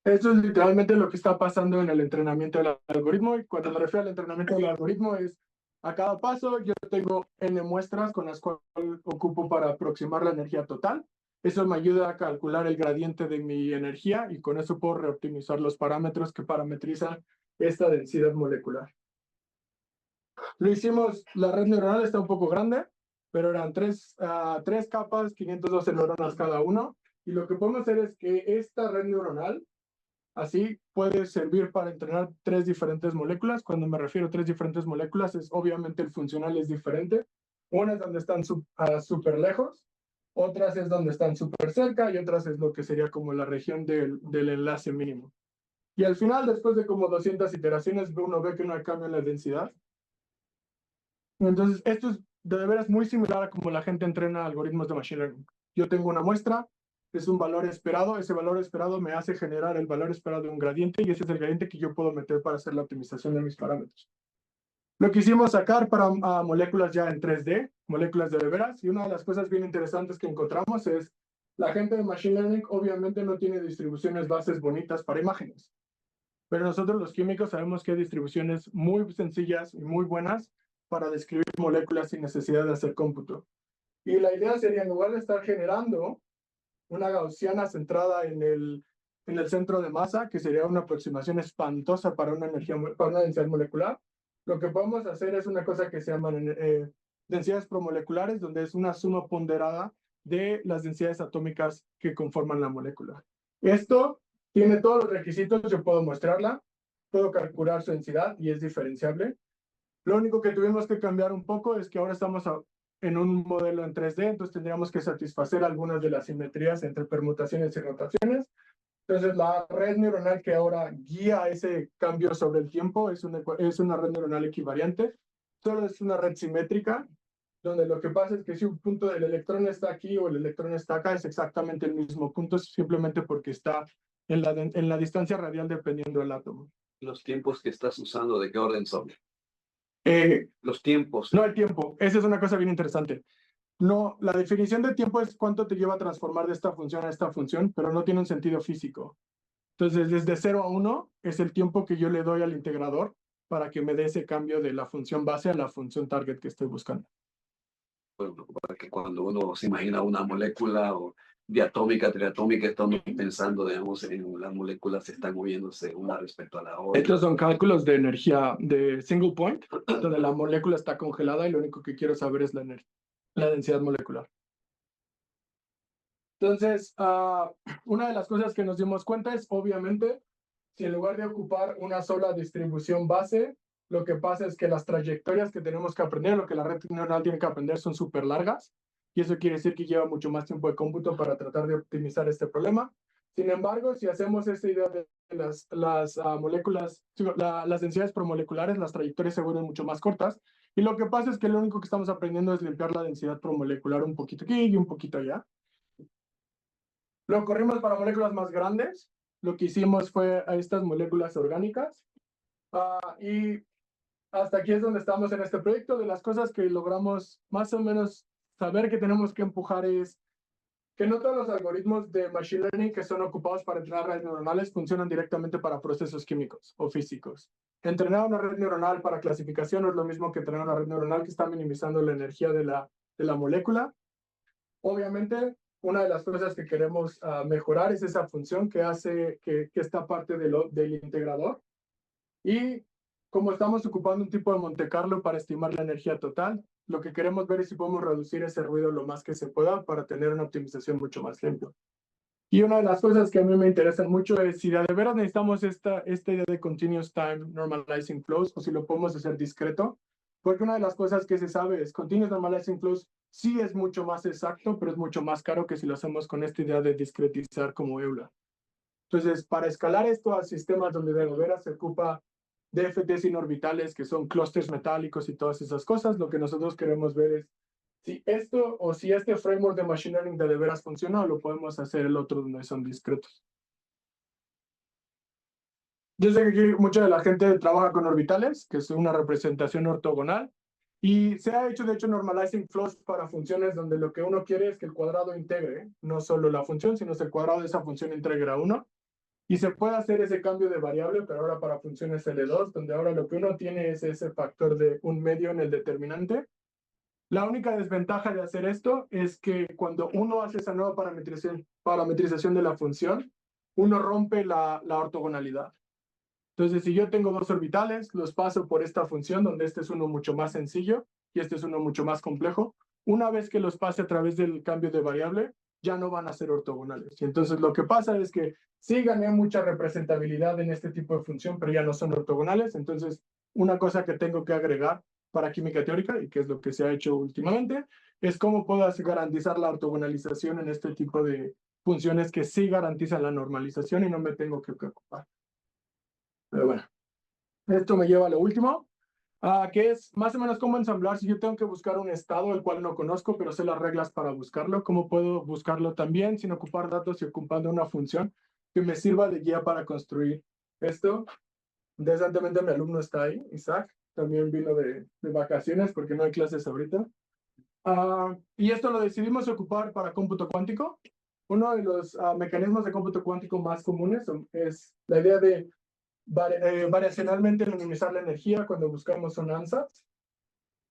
esto es literalmente lo que está pasando en el entrenamiento del algoritmo. Y cuando me refiero al entrenamiento del algoritmo es a cada paso yo tengo n muestras con las cuales ocupo para aproximar la energía total. Eso me ayuda a calcular el gradiente de mi energía y con eso puedo reoptimizar los parámetros que parametrizan esta densidad molecular. Lo hicimos, la red neuronal está un poco grande, pero eran tres capas, 512 neuronas cada uno. Y lo que podemos hacer es que esta red neuronal así puede servir para entrenar 3 diferentes moléculas. Cuando me refiero a 3 diferentes moléculas, es obviamente el funcional es diferente. Una es donde están súper lejos, otras es donde están súper cerca y otras es lo que sería como la región del enlace mínimo. Y al final, después de como 200 iteraciones, uno ve que no hay cambio en la densidad. Entonces, esto es de veras muy similar a como la gente entrena algoritmos de Machine Learning. Yo tengo una muestra, es un valor esperado, ese valor esperado me hace generar el valor esperado de un gradiente y ese es el gradiente que yo puedo meter para hacer la optimización de mis parámetros. Lo quisimos sacar para moléculas ya en 3D, moléculas de veras, y una de las cosas bien interesantes que encontramos es la gente de Machine Learning obviamente no tiene distribuciones bases bonitas para imágenes, pero nosotros los químicos sabemos que hay distribuciones muy sencillas y muy buenas para describir moléculas sin necesidad de hacer cómputo. Y la idea sería, en lugar de estar generando una gaussiana centrada en el centro de masa, que sería una aproximación espantosa para una densidad molecular, lo que podemos hacer es una cosa que se llaman densidades promoleculares, donde es una suma ponderada de las densidades atómicas que conforman la molécula. Esto tiene todos los requisitos, yo puedo mostrarla, puedo calcular su densidad y es diferenciable. Lo único que tuvimos que cambiar un poco es que ahora estamos en un modelo en 3D, entonces tendríamos que satisfacer algunas de las simetrías entre permutaciones y rotaciones. Entonces, la red neuronal que ahora guía ese cambio sobre el tiempo es una red neuronal equivariante. Solo es una red simétrica, donde lo que pasa es que si un punto del electrón está aquí o el electrón está acá, es exactamente el mismo punto, simplemente porque está en la distancia radial dependiendo del átomo. Los tiempos que estás usando, ¿de qué orden son? Los tiempos. No el tiempo. Esa es una cosa bien interesante. No, la definición de tiempo es cuánto te lleva a transformar de esta función a esta función, pero no tiene un sentido físico. Entonces, desde 0 a 1 es el tiempo que yo le doy al integrador para que me dé ese cambio de la función base a la función target que estoy buscando. Bueno, para que cuando uno se imagina una molécula o diatómica, triatómica, estamos pensando, digamos, en las moléculas se están moviéndose una respecto a la otra. Estos son cálculos de energía de single point, donde la molécula está congelada y lo único que quiero saber es la densidad molecular. Entonces, una de las cosas que nos dimos cuenta es, obviamente, si en lugar de ocupar una sola distribución base, lo que pasa es que las trayectorias que tenemos que aprender, lo que la red neuronal tiene que aprender, son súper largas, y eso quiere decir que lleva mucho más tiempo de cómputo para tratar de optimizar este problema. Sin embargo, si hacemos esta idea de las moléculas, las densidades promoleculares, las trayectorias se vuelven mucho más cortas, y lo que pasa es que lo único que estamos aprendiendo es limpiar la densidad promolecular un poquito aquí y un poquito allá. Lo corrimos para moléculas más grandes. Lo que hicimos fue a estas moléculas orgánicas. Y hasta aquí es donde estamos en este proyecto. De las cosas que logramos más o menos saber que tenemos que empujar es que no todos los algoritmos de Machine Learning que son ocupados para entrenar redes neuronales funcionan directamente para procesos químicos o físicos. Entrenar una red neuronal para clasificación no es lo mismo que entrenar una red neuronal que está minimizando la energía de la molécula. Obviamente, una de las cosas que queremos mejorar es esa función que hace que esta parte del integrador. Y como estamos ocupando un tipo de Monte Carlo para estimar la energía total, lo que queremos ver es si podemos reducir ese ruido lo más que se pueda para tener una optimización mucho más limpia. Y una de las cosas que a mí me interesan mucho es si de veras necesitamos esta idea de Continuous Time Normalizing Flows o si lo podemos hacer discreto. Porque una de las cosas que se sabe es Continuous Normalizing Flows sí es mucho más exacto, pero es mucho más caro que si lo hacemos con esta idea de discretizar como Euler. Entonces, para escalar esto a sistemas donde de veras se ocupa DFTs inorbitales, que son clústeres metálicos y todas esas cosas, lo que nosotros queremos ver es si esto o si este framework de Machine Learning de veras funciona o lo podemos hacer el otro donde son discretos. Yo sé que aquí mucha de la gente trabaja con orbitales, que es una representación ortogonal, y se ha hecho, de hecho, normalizing flows para funciones donde lo que uno quiere es que el cuadrado integre, no solo la función, sino que el cuadrado de esa función integre a uno. Y se puede hacer ese cambio de variable, pero ahora para funciones L2, donde ahora lo que uno tiene es ese factor de un medio en el determinante. La única desventaja de hacer esto es que cuando uno hace esa nueva parametrización de la función, uno rompe la ortogonalidad. Entonces, si yo tengo dos orbitales, los paso por esta función, donde este es uno mucho más sencillo y este es uno mucho más complejo. Una vez que los pase a través del cambio de variable, ya no van a ser ortogonales. Y entonces lo que pasa es que sí gané mucha representabilidad en este tipo de función, pero ya no son ortogonales. Entonces, una cosa que tengo que agregar para química teórica, y que es lo que se ha hecho últimamente, es cómo puedo garantizar la ortogonalización en este tipo de funciones que sí garantizan la normalización y no me tengo que preocupar. Pero bueno, esto me lleva a lo último, que es más o menos cómo ensamblar si yo tengo que buscar un estado el cual no conozco, pero sé las reglas para buscarlo. ¿Cómo puedo buscarlo también sin ocupar datos y ocupando una función que me sirva de guía para construir esto? Interesantemente, mi alumno está ahí, Isaac. También vino de vacaciones porque no hay clases ahorita. Y esto lo decidimos ocupar para cómputo cuántico. Uno de los mecanismos de cómputo cuántico más comunes es la idea de variacionalmente minimizar la energía cuando buscamos un ansatz.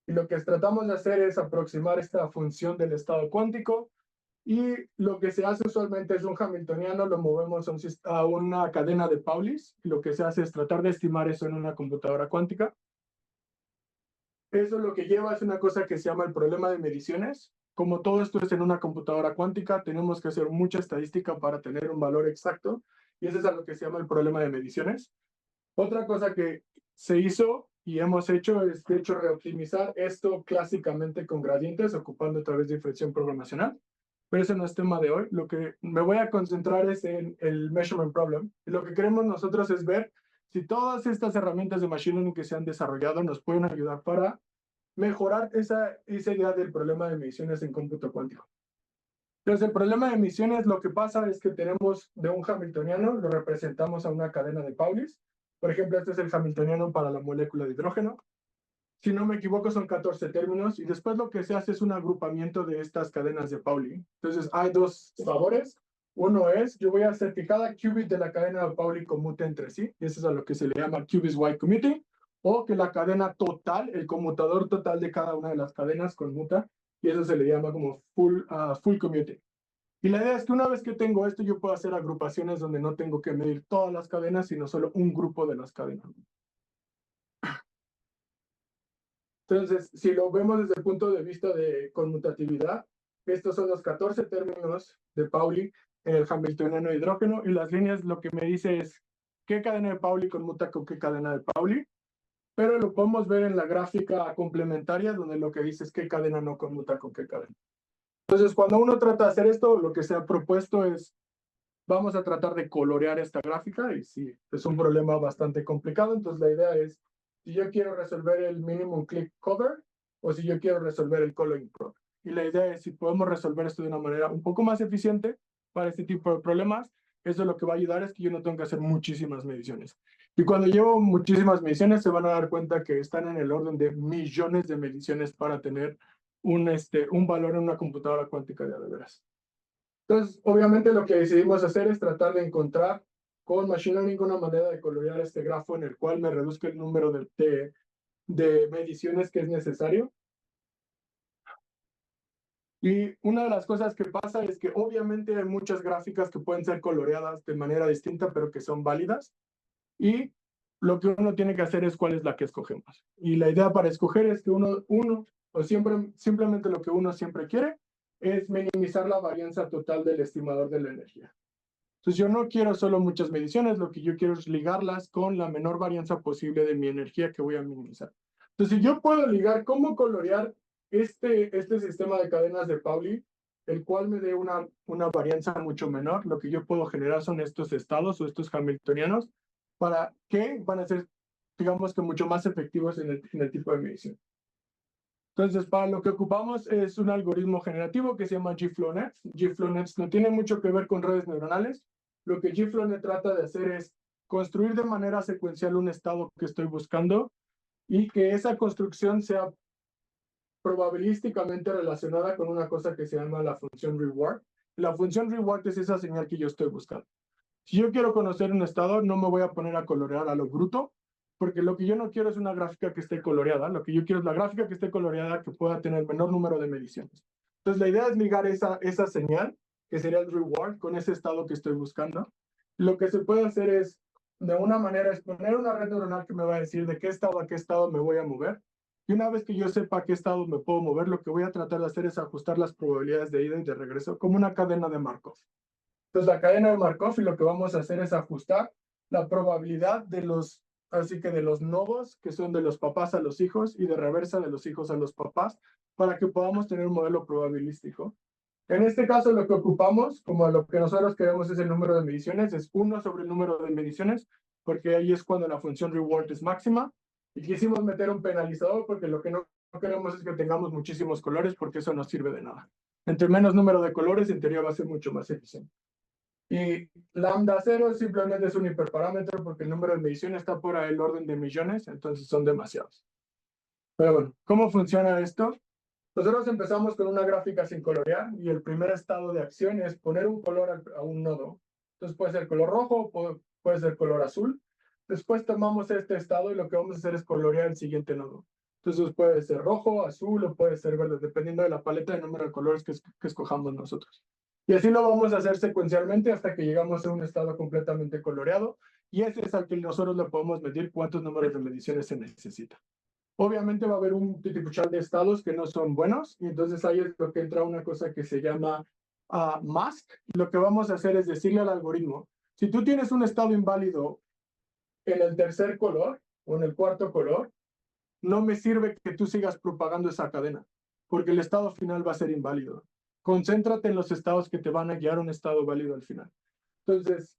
Y lo que tratamos de hacer es aproximar esta función del estado cuántico. Y lo que se hace usualmente es un hamiltoniano, lo movemos a una cadena de Paulis. Y lo que se hace es tratar de estimar eso en una computadora cuántica. Eso lo que lleva es una cosa que se llama el problema de mediciones. Como todo esto es en una computadora cuántica, tenemos que hacer mucha estadística para tener un valor exacto. Y eso es a lo que se llama el problema de mediciones. Otra cosa que se hizo y hemos hecho es, de hecho, reoptimizar esto clásicamente con gradientes, ocupando otra vez diferenciación programacional. Pero ese no es tema de hoy. Lo que me voy a concentrar es en el measurement problem. Y lo que queremos nosotros es ver si todas estas herramientas de Machine Learning que se han desarrollado nos pueden ayudar para mejorar esa idea del problema de mediciones en cómputo cuántico. Entonces, el problema de mediciones, lo que pasa es que tenemos de un hamiltoniano, lo representamos a una cadena de Paulis. Por ejemplo, este es el hamiltoniano para la molécula de hidrógeno. Si no me equivoco, son 14 términos. Y después lo que se hace es un agrupamiento de estas cadenas de Pauli. Entonces, hay dos sabores. Uno es, yo voy a hacer que cada qubit de la cadena de Pauli conmute entre sí. Y eso es a lo que se le llama qubits-wide commuting. O que la cadena total, el conmutador total de cada una de las cadenas conmuta. Y eso se le llama como full commuting. Y la idea es que una vez que tengo esto, yo puedo hacer agrupaciones donde no tengo que medir todas las cadenas, sino solo un grupo de las cadenas. Entonces, si lo vemos desde el punto de vista de conmutatividad, estos son los 14 términos de Pauli en el Hamiltoniano de hidrógeno, y las líneas lo que me dice es qué cadena de Pauli conmuta con qué cadena de Pauli, pero lo podemos ver en la gráfica complementaria, donde lo que dice es qué cadena no conmuta con qué cadena. Entonces, cuando uno trata de hacer esto, lo que se ha propuesto es, vamos a tratar de colorear esta gráfica, y sí, es un problema bastante complicado. Entonces, la idea es, si yo quiero resolver el minimum click cover, o si yo quiero resolver el coloring probe. Y la idea es, si podemos resolver esto de una manera un poco más eficiente para este tipo de problemas, eso lo que va a ayudar es que yo no tengo que hacer muchísimas mediciones. Y cuando llevo muchísimas mediciones, se van a dar cuenta que están en el orden de millones de mediciones para tener un valor en una computadora cuántica de veras. Entonces, obviamente lo que decidimos hacer es tratar de encontrar con Machine Learning una manera de colorear este grafo en el cual me reduzca el número de mediciones que es necesario. Y una de las cosas que pasa es que obviamente hay muchas gráficas que pueden ser coloreadas de manera distinta, pero que son válidas. Y lo que uno tiene que hacer es cuál es la que escogemos. Y la idea para escoger es que simplemente lo que uno siempre quiere es minimizar la varianza total del estimador de la energía. Entonces yo no quiero solo muchas mediciones, lo que yo quiero es ligarlas con la menor varianza posible de mi energía que voy a minimizar. Entonces si yo puedo ligar cómo colorear este sistema de cadenas de Pauli, el cual me dé una varianza mucho menor, lo que yo puedo generar son estos estados o estos hamiltonianos, para que van a ser, digamos que mucho más efectivos en el tipo de medición. Entonces, para lo que ocupamos es un algoritmo generativo que se llama GFlowNet. GFlowNet no tiene mucho que ver con redes neuronales. Lo que GFlowNet trata de hacer es construir de manera secuencial un estado que estoy buscando y que esa construcción sea probabilísticamente relacionada con una cosa que se llama la función reward. La función reward es esa señal que yo estoy buscando. Si yo quiero conocer un estado, no me voy a poner a colorear a lo bruto, porque lo que yo no quiero es una gráfica que esté coloreada. Lo que yo quiero es la gráfica que esté coloreada que pueda tener menor número de mediciones. Entonces, la idea es ligar esa señal, que sería el reward, con ese estado que estoy buscando. Lo que se puede hacer es, de una manera, es poner una red neuronal que me va a decir de qué estado a qué estado me voy a mover. Y una vez que yo sepa a qué estado me puedo mover, lo que voy a tratar de hacer es ajustar las probabilidades de ida y de regreso como una cadena de Markov. Entonces, la cadena de Markov, y lo que vamos a hacer es ajustar la probabilidad de los nodos, que son de los papás a los hijos, y de reversa de los hijos a los papás, para que podamos tener un modelo probabilístico. En este caso, lo que ocupamos, como lo que nosotros queremos es el número de mediciones, es 1 sobre el número de mediciones, porque ahí es cuando la función reward es máxima. Y quisimos meter un penalizador, porque lo que no queremos es que tengamos muchísimos colores, porque eso no sirve de nada. Entre menos número de colores, en teoría va a ser mucho más eficiente. Y lambda 0 simplemente es un hiperparámetro porque el número de mediciones está por el orden de millones, entonces son demasiados. Pero bueno, ¿cómo funciona esto? Nosotros empezamos con una gráfica sin colorear y el primer estado de acción es poner un color a un nodo. Entonces puede ser color rojo, puede ser color azul. Después tomamos este estado y lo que vamos a hacer es colorear el siguiente nodo. Entonces puede ser rojo, azul o puede ser verde, dependiendo de la paleta de número de colores que escojamos nosotros. Y así lo vamos a hacer secuencialmente hasta que llegamos a un estado completamente coloreado. Y ese es al que nosotros le podemos medir cuántos números de mediciones se necesita. Obviamente va a haber un titipuchal de estados que no son buenos. Y entonces ahí es lo que entra una cosa que se llama mask. Y lo que vamos a hacer es decirle al algoritmo, si tú tienes un estado inválido en el tercer color o en el cuarto color, no me sirve que tú sigas propagando esa cadena, porque el estado final va a ser inválido. Concéntrate en los estados que te van a guiar a un estado válido al final. Entonces,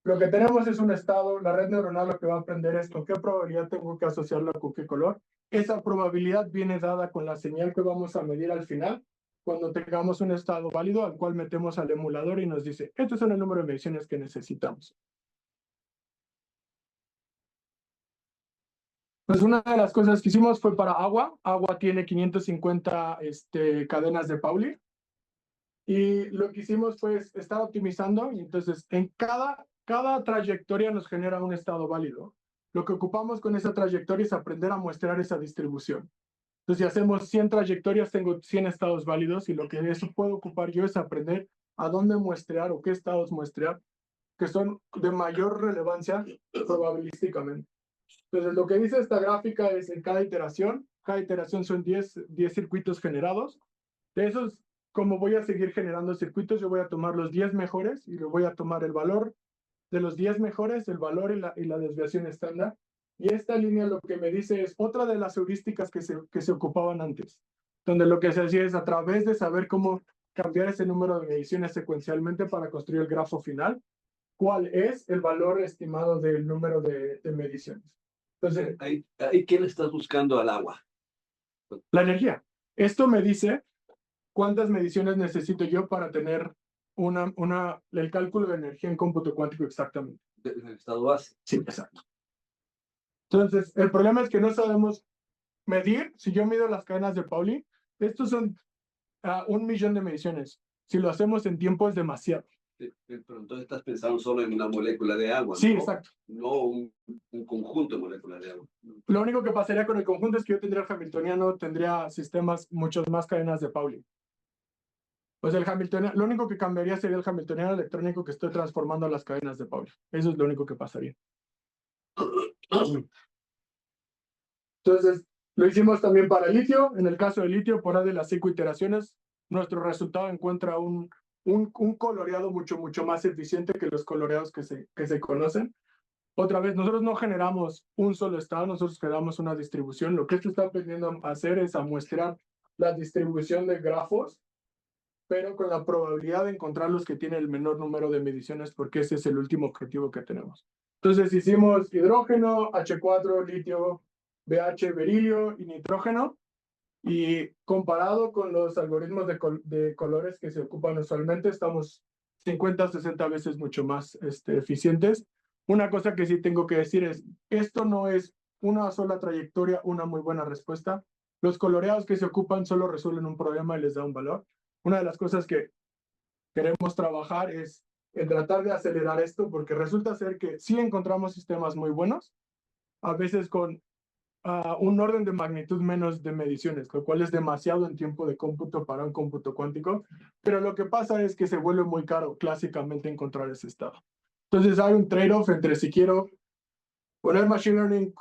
lo que tenemos es un estado, la red neuronal lo que va a aprender es con qué probabilidad tengo que asociarlo con qué color. Esa probabilidad viene dada con la señal que vamos a medir al final, cuando tengamos un estado válido al cual metemos al emulador y nos dice, estos son el número de mediciones que necesitamos. Pues una de las cosas que hicimos fue para agua. Agua tiene 550 cadenas de Pauli. Y lo que hicimos fue estar optimizando. Y entonces, en cada trayectoria nos genera un estado válido. Lo que ocupamos con esa trayectoria es aprender a muestrar esa distribución. Entonces, si hacemos 100 trayectorias, tengo 100 estados válidos. Y lo que eso puedo ocupar yo es aprender a dónde muestrear o qué estados muestrear, que son de mayor relevancia probabilísticamente. Entonces, lo que dice esta gráfica es en cada iteración son 10 circuitos generados. De esos, como voy a seguir generando circuitos, yo voy a tomar los 10 mejores y le voy a tomar el valor de los 10 mejores, el valor y la desviación estándar. Y esta línea lo que me dice es otra de las heurísticas que se ocupaban antes, donde lo que se hacía es a través de saber cómo cambiar ese número de mediciones secuencialmente para construir el grafo final, cuál es el valor estimado del número de mediciones. Entonces, Ahí, ¿qué le estás buscando al agua? la energía. Esto me dice cuántas mediciones necesito yo para tener el cálculo de energía en cómputo cuántico exactamente. Del estado base. Sí, exacto. Entonces, el problema es que no sabemos medir. Si yo mido las cadenas de Pauli, estos son 1 millón de mediciones. Si lo hacemos en tiempo es demasiado. Pero entonces estás pensando solo en una molécula de agua, Sí, ¿no? exacto. No un conjunto de moléculas de agua. Lo único que pasaría con el conjunto es que yo tendría el hamiltoniano, tendría sistemas, muchas más cadenas de Pauli. Pues el hamiltoniano, lo único que cambiaría sería el hamiltoniano electrónico que estoy transformando a las cadenas de Pauli. Eso es lo único que pasaría. Entonces, lo hicimos también para el litio. En el caso del litio, por ahí de las 5 iteraciones, nuestro resultado encuentra un coloreado mucho más eficiente que los coloreados que se conocen. Otra vez, nosotros no generamos un solo estado, nosotros generamos una distribución. Lo que esto está aprendiendo a hacer es a muestrear la distribución de grafos, pero con la probabilidad de encontrar los que tienen el menor número de mediciones, porque ese es el último objetivo que tenemos. Entonces hicimos hidrógeno, H4, litio, BH, berilio y nitrógeno, y comparado con los algoritmos de colores que se ocupan usualmente, estamos 50 o 60 veces mucho más eficientes. Una cosa que sí tengo que decir es, esto no es una sola trayectoria, una muy buena respuesta. Los coloreados que se ocupan solo resuelven un problema y les da un valor. Una de las cosas que queremos trabajar es en tratar de acelerar esto, porque resulta ser que sí encontramos sistemas muy buenos, a veces con un orden de magnitud menos de mediciones, lo cual es demasiado en tiempo de cómputo para un cómputo cuántico, pero lo que pasa es que se vuelve muy caro clásicamente encontrar ese estado. Entonces hay un trade-off entre si quiero poner Machine Learning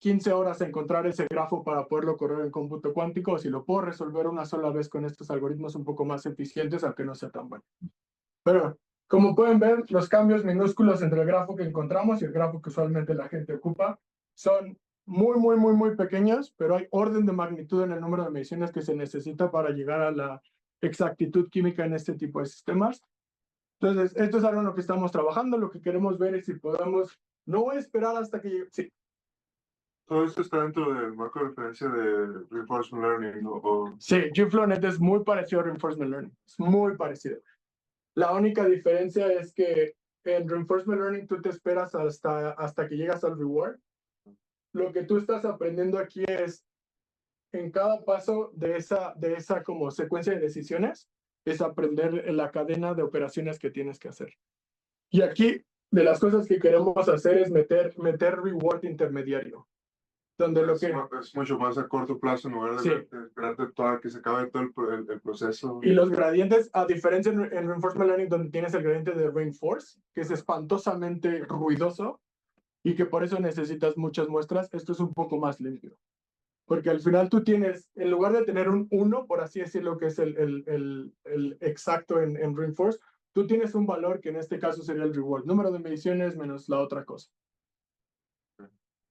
15 horas a encontrar ese grafo para poderlo correr en cómputo cuántico, o si lo puedo resolver una sola vez con estos algoritmos un poco más eficientes, aunque no sea tan bueno. Pero, como pueden ver, los cambios minúsculos entre el grafo que encontramos y el grafo que usualmente la gente ocupa son muy pequeños, pero hay orden de magnitud en el número de mediciones que se necesita para llegar a la exactitud química en este tipo de sistemas. Entonces, esto es algo en lo que estamos trabajando. Lo que queremos ver es si podemos no esperar hasta que llegue. Sí. Todo esto está dentro del marco de referencia de Reinforcement Learning, ¿no? O... Sí, GFlow.net es muy parecido a Reinforcement Learning. Es muy parecido. La única diferencia es que en Reinforcement Learning tú te esperas hasta que llegas al reward. Lo que tú estás aprendiendo aquí es en cada paso de esa como secuencia de decisiones, es aprender la cadena de operaciones que tienes que hacer. Y aquí, de las cosas que queremos hacer es meter reward intermediario, donde lo que... Es mucho más a corto plazo en lugar de Sí. esperarte que se acabe todo el proceso. Y los gradientes, a diferencia en Reinforcement Learning, donde tienes el gradiente de Reinforce, que es espantosamente ruidoso y que por eso necesitas muchas muestras, esto es un poco más limpio. Porque al final tú tienes, en lugar de tener un 1, por así decirlo, que es el exacto en Reinforce, tú tienes un valor que en este caso sería el reward, número de mediciones menos la otra cosa.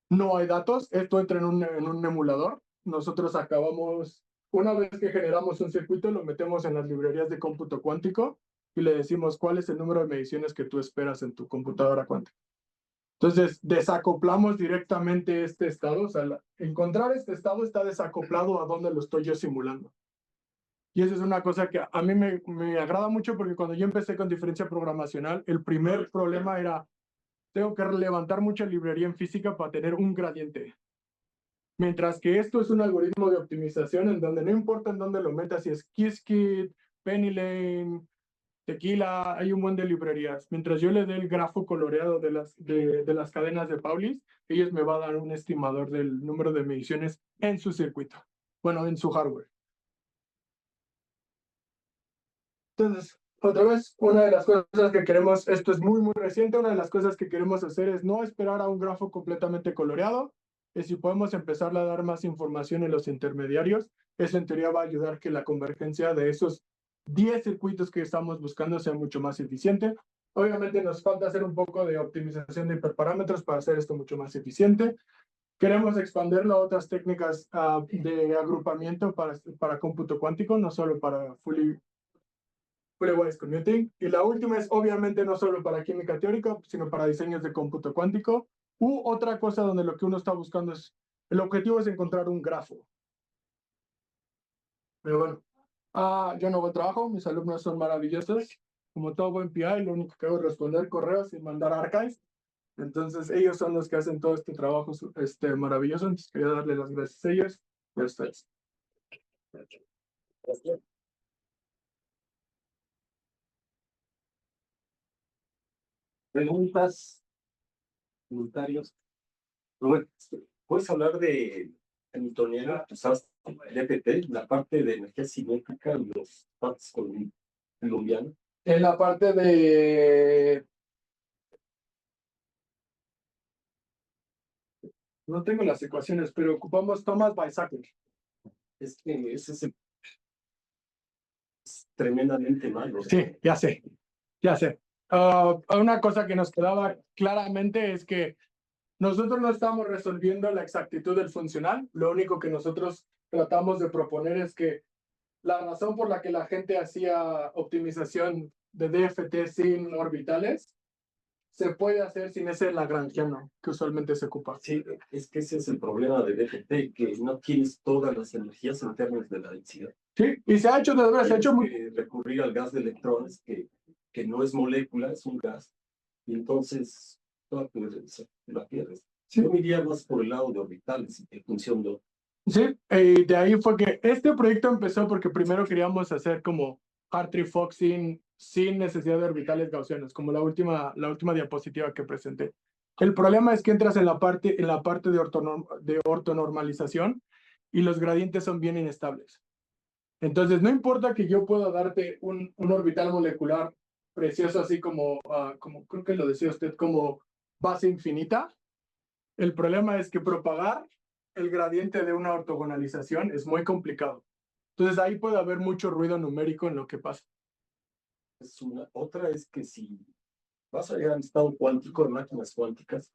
No hay datos, esto entra en un emulador. Nosotros acabamos, una vez que generamos un circuito, lo metemos en las librerías de cómputo cuántico y le decimos cuál es el número de mediciones que tú esperas en tu computadora cuántica. Entonces, desacoplamos directamente este estado. O sea, encontrar este estado está desacoplado a donde lo estoy yo simulando. Y esa es una cosa que a mí me agrada mucho, porque cuando yo empecé con diferencia programacional, el primer problema era, tengo que levantar mucha librería en física para tener un gradiente. Mientras que esto es un algoritmo de optimización en donde no importa en dónde lo metas, si es Qiskit, PennyLane, Tequila, hay un buen de librerías. Mientras yo le dé el grafo coloreado de las cadenas de Paulis, ellos me van a dar un estimador del número de mediciones en su circuito. Bueno, en su hardware. Entonces, otra vez, una de las cosas que queremos, esto es muy reciente, una de las cosas que queremos hacer es no esperar a un grafo completamente coloreado, y si podemos empezarle a dar más información en los intermediarios, eso en teoría va a ayudar que la convergencia de esos 10 circuitos que estamos buscando sea mucho más eficiente. Obviamente nos falta hacer un poco de optimización de hiperparámetros para hacer esto mucho más eficiente. Queremos expandirlo a otras técnicas de agrupamiento para cómputo cuántico, no solo para fully wise computing. Y la última es obviamente no solo para química teórica, sino para diseños de cómputo cuántico. U otra cosa donde lo que uno está buscando es, el objetivo es encontrar un grafo. Pero bueno, yo no hago el trabajo, mis alumnos son maravillosos. Como todo buen PI, lo único que hago es responder correos y mandar archives. Entonces, ellos son los que hacen todo este trabajo maravilloso. Entonces, quería darle las gracias a ellos y a ustedes. Preguntas, comentarios. Rubén, ¿Puedes hablar de Hamiltoniano? Usaste DPT, la parte de energía cinética y los partes colombianos. En la parte de... No tengo las ecuaciones, pero ocupamos Thomas Weizsäcker. Es que ese es tremendamente malo. Sí, ya sé. Una cosa que nos quedaba claramente es que nosotros no estamos resolviendo la exactitud del funcional. Lo único que nosotros tratamos de proponer es que la razón por la que la gente hacía optimización de DFT sin orbitales se puede hacer sin ese lagrangiano que usualmente se ocupa. Sí, es que ese es el problema de DFT, que no tienes todas las energías en términos de la densidad. Sí, y se ha hecho, de verdad, se ha hecho muy... Tienes que recurrir al gas de electrones, que no es molécula, es un gas, y entonces toda tu densidad la pierdes. Sí. Yo me iría más por el lado de orbitales en función de... Sí, y de ahí fue que este proyecto empezó porque primero queríamos hacer como Hartree-Fock sin necesidad de orbitales gaussianos, como la última diapositiva que presenté. El problema es que entras en la parte de ortonormalización y los gradientes son bien inestables. Entonces, no importa que yo pueda darte un orbital molecular precioso, así como creo que lo decía usted, como base infinita. El problema es que propagar el gradiente de una ortogonalización es muy complicado. Entonces, ahí puede haber mucho ruido numérico en lo que pasa. Otra es que si vas a llegar a un estado cuántico de máquinas cuánticas,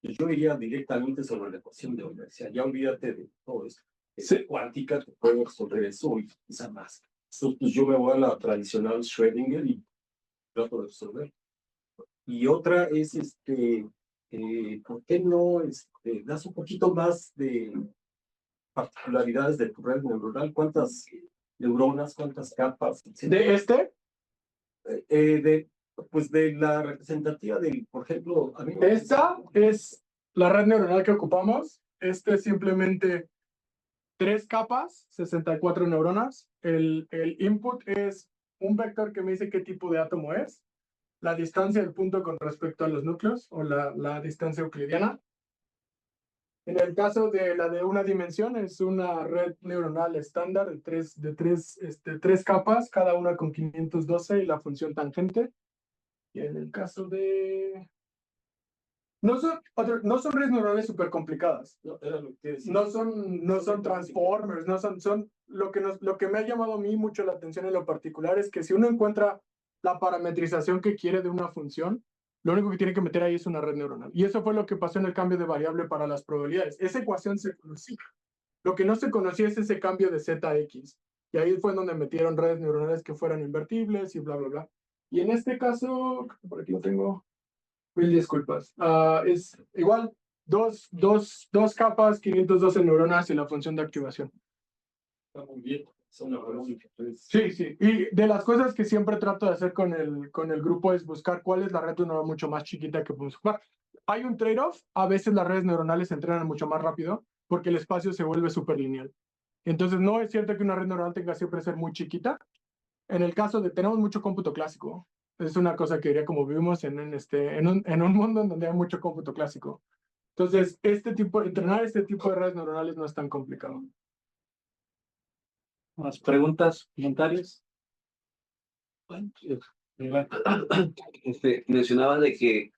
yo iría directamente sobre la ecuación de Euler. O sea, ya olvídate de todo esto. Sí. Cuántica, que puedo resolver eso y quizá más. Entonces, pues yo me voy a la tradicional Schrödinger y trato de resolver. Y otra es, ¿por qué no das un poquito más de particularidades de tu red neuronal? ¿Cuántas neuronas, cuántas capas, etcétera? Pues de la representativa del, por ejemplo, a mí Esta es la red neuronal que ocupamos. Este es simplemente 3 capas, 64 neuronas. El input es un vector que me dice qué tipo de átomo es, la distancia del punto con respecto a los núcleos o la distancia euclidiana. En el caso de la de una dimensión, es una red neuronal estándar de tres capas, cada una con 512 y la función tangente. Y en el caso de... No son redes neuronales súper complicadas. No, era lo que decía. No son transformers, son lo que me ha llamado a mí mucho la atención en lo particular es que si uno encuentra la parametrización que quiere de una función, lo único que tiene que meter ahí es una red neuronal. Y eso fue lo que pasó en el cambio de variable para las probabilidades. Esa ecuación se conocía. Lo que no se conocía es ese cambio de ZX. Y ahí fue donde metieron redes neuronales que fueran invertibles y bla, bla, bla. Y en este caso, por aquí lo tengo. Mil disculpas. Es igual, dos capas, 512 neuronas y la función de activación. Está muy bien. Son neuronas. Sí. Y de las cosas que siempre trato de hacer con el grupo es buscar cuál es la red neuronal mucho más chiquita que podemos ocupar. Hay un trade-off. A veces las redes neuronales se entrenan mucho más rápido porque el espacio se vuelve súper lineal. Entonces, no es cierto que una red neuronal tenga siempre que ser muy chiquita. En el caso de, tenemos mucho cómputo clásico. Es una cosa que diría como vivimos en un mundo en donde hay mucho cómputo clásico. Entonces, entrenar este tipo de redes neuronales no es tan complicado. ¿Más preguntas, comentarios? Bueno, Mencionaba de que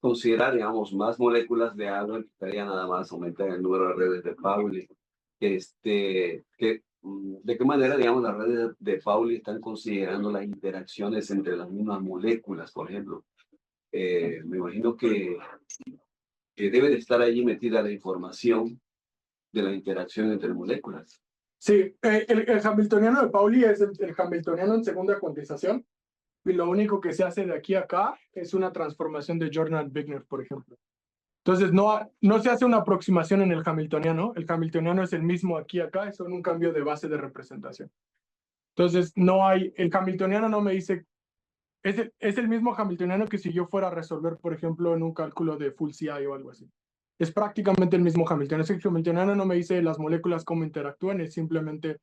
considerar, digamos, más moléculas de algo implicaría nada más aumentar el número de redes de Pauli. ¿De qué manera, digamos, las redes de Pauli están considerando las interacciones entre las mismas moléculas, por ejemplo? Me imagino que debe de estar allí metida la información de la interacción entre moléculas. Sí, el hamiltoniano de Pauli es el hamiltoniano en segunda cuantización, y lo único que se hace de aquí a acá es una transformación de Jordan-Wigner, por ejemplo. Entonces, no se hace una aproximación en el hamiltoniano. El hamiltoniano es el mismo aquí a acá, es solo un cambio de base de representación. Entonces, el hamiltoniano no me dice, es el mismo hamiltoniano que si yo fuera a resolver, por ejemplo, en un cálculo de full CI o algo así. Es prácticamente el mismo hamiltoniano. El hamiltoniano no me dice las moléculas cómo interactúan, es simplemente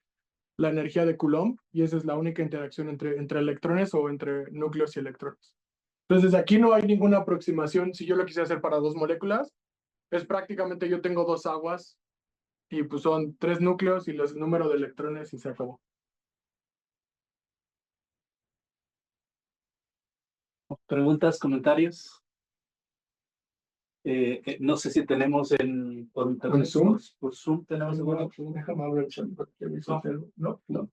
la energía de Coulomb, y esa es la única interacción entre electrones o entre núcleos y electrones. Entonces, aquí no hay ninguna aproximación. Si yo lo quisiera hacer para dos moléculas, es prácticamente yo tengo dos aguas y pues son 3 núcleos y los número de electrones y se acabó. ¿Preguntas, comentarios? No sé si tenemos por internet. ¿En Zoom? Por Zoom tenemos alguna. Déjame abrir el chat porque he visto algo. No. No.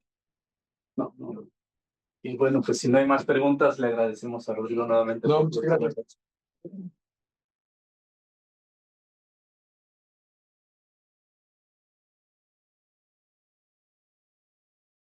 Y bueno, pues si no hay más preguntas, le agradecemos a Rodrigo nuevamente. No, por muchas su gracias. presentación.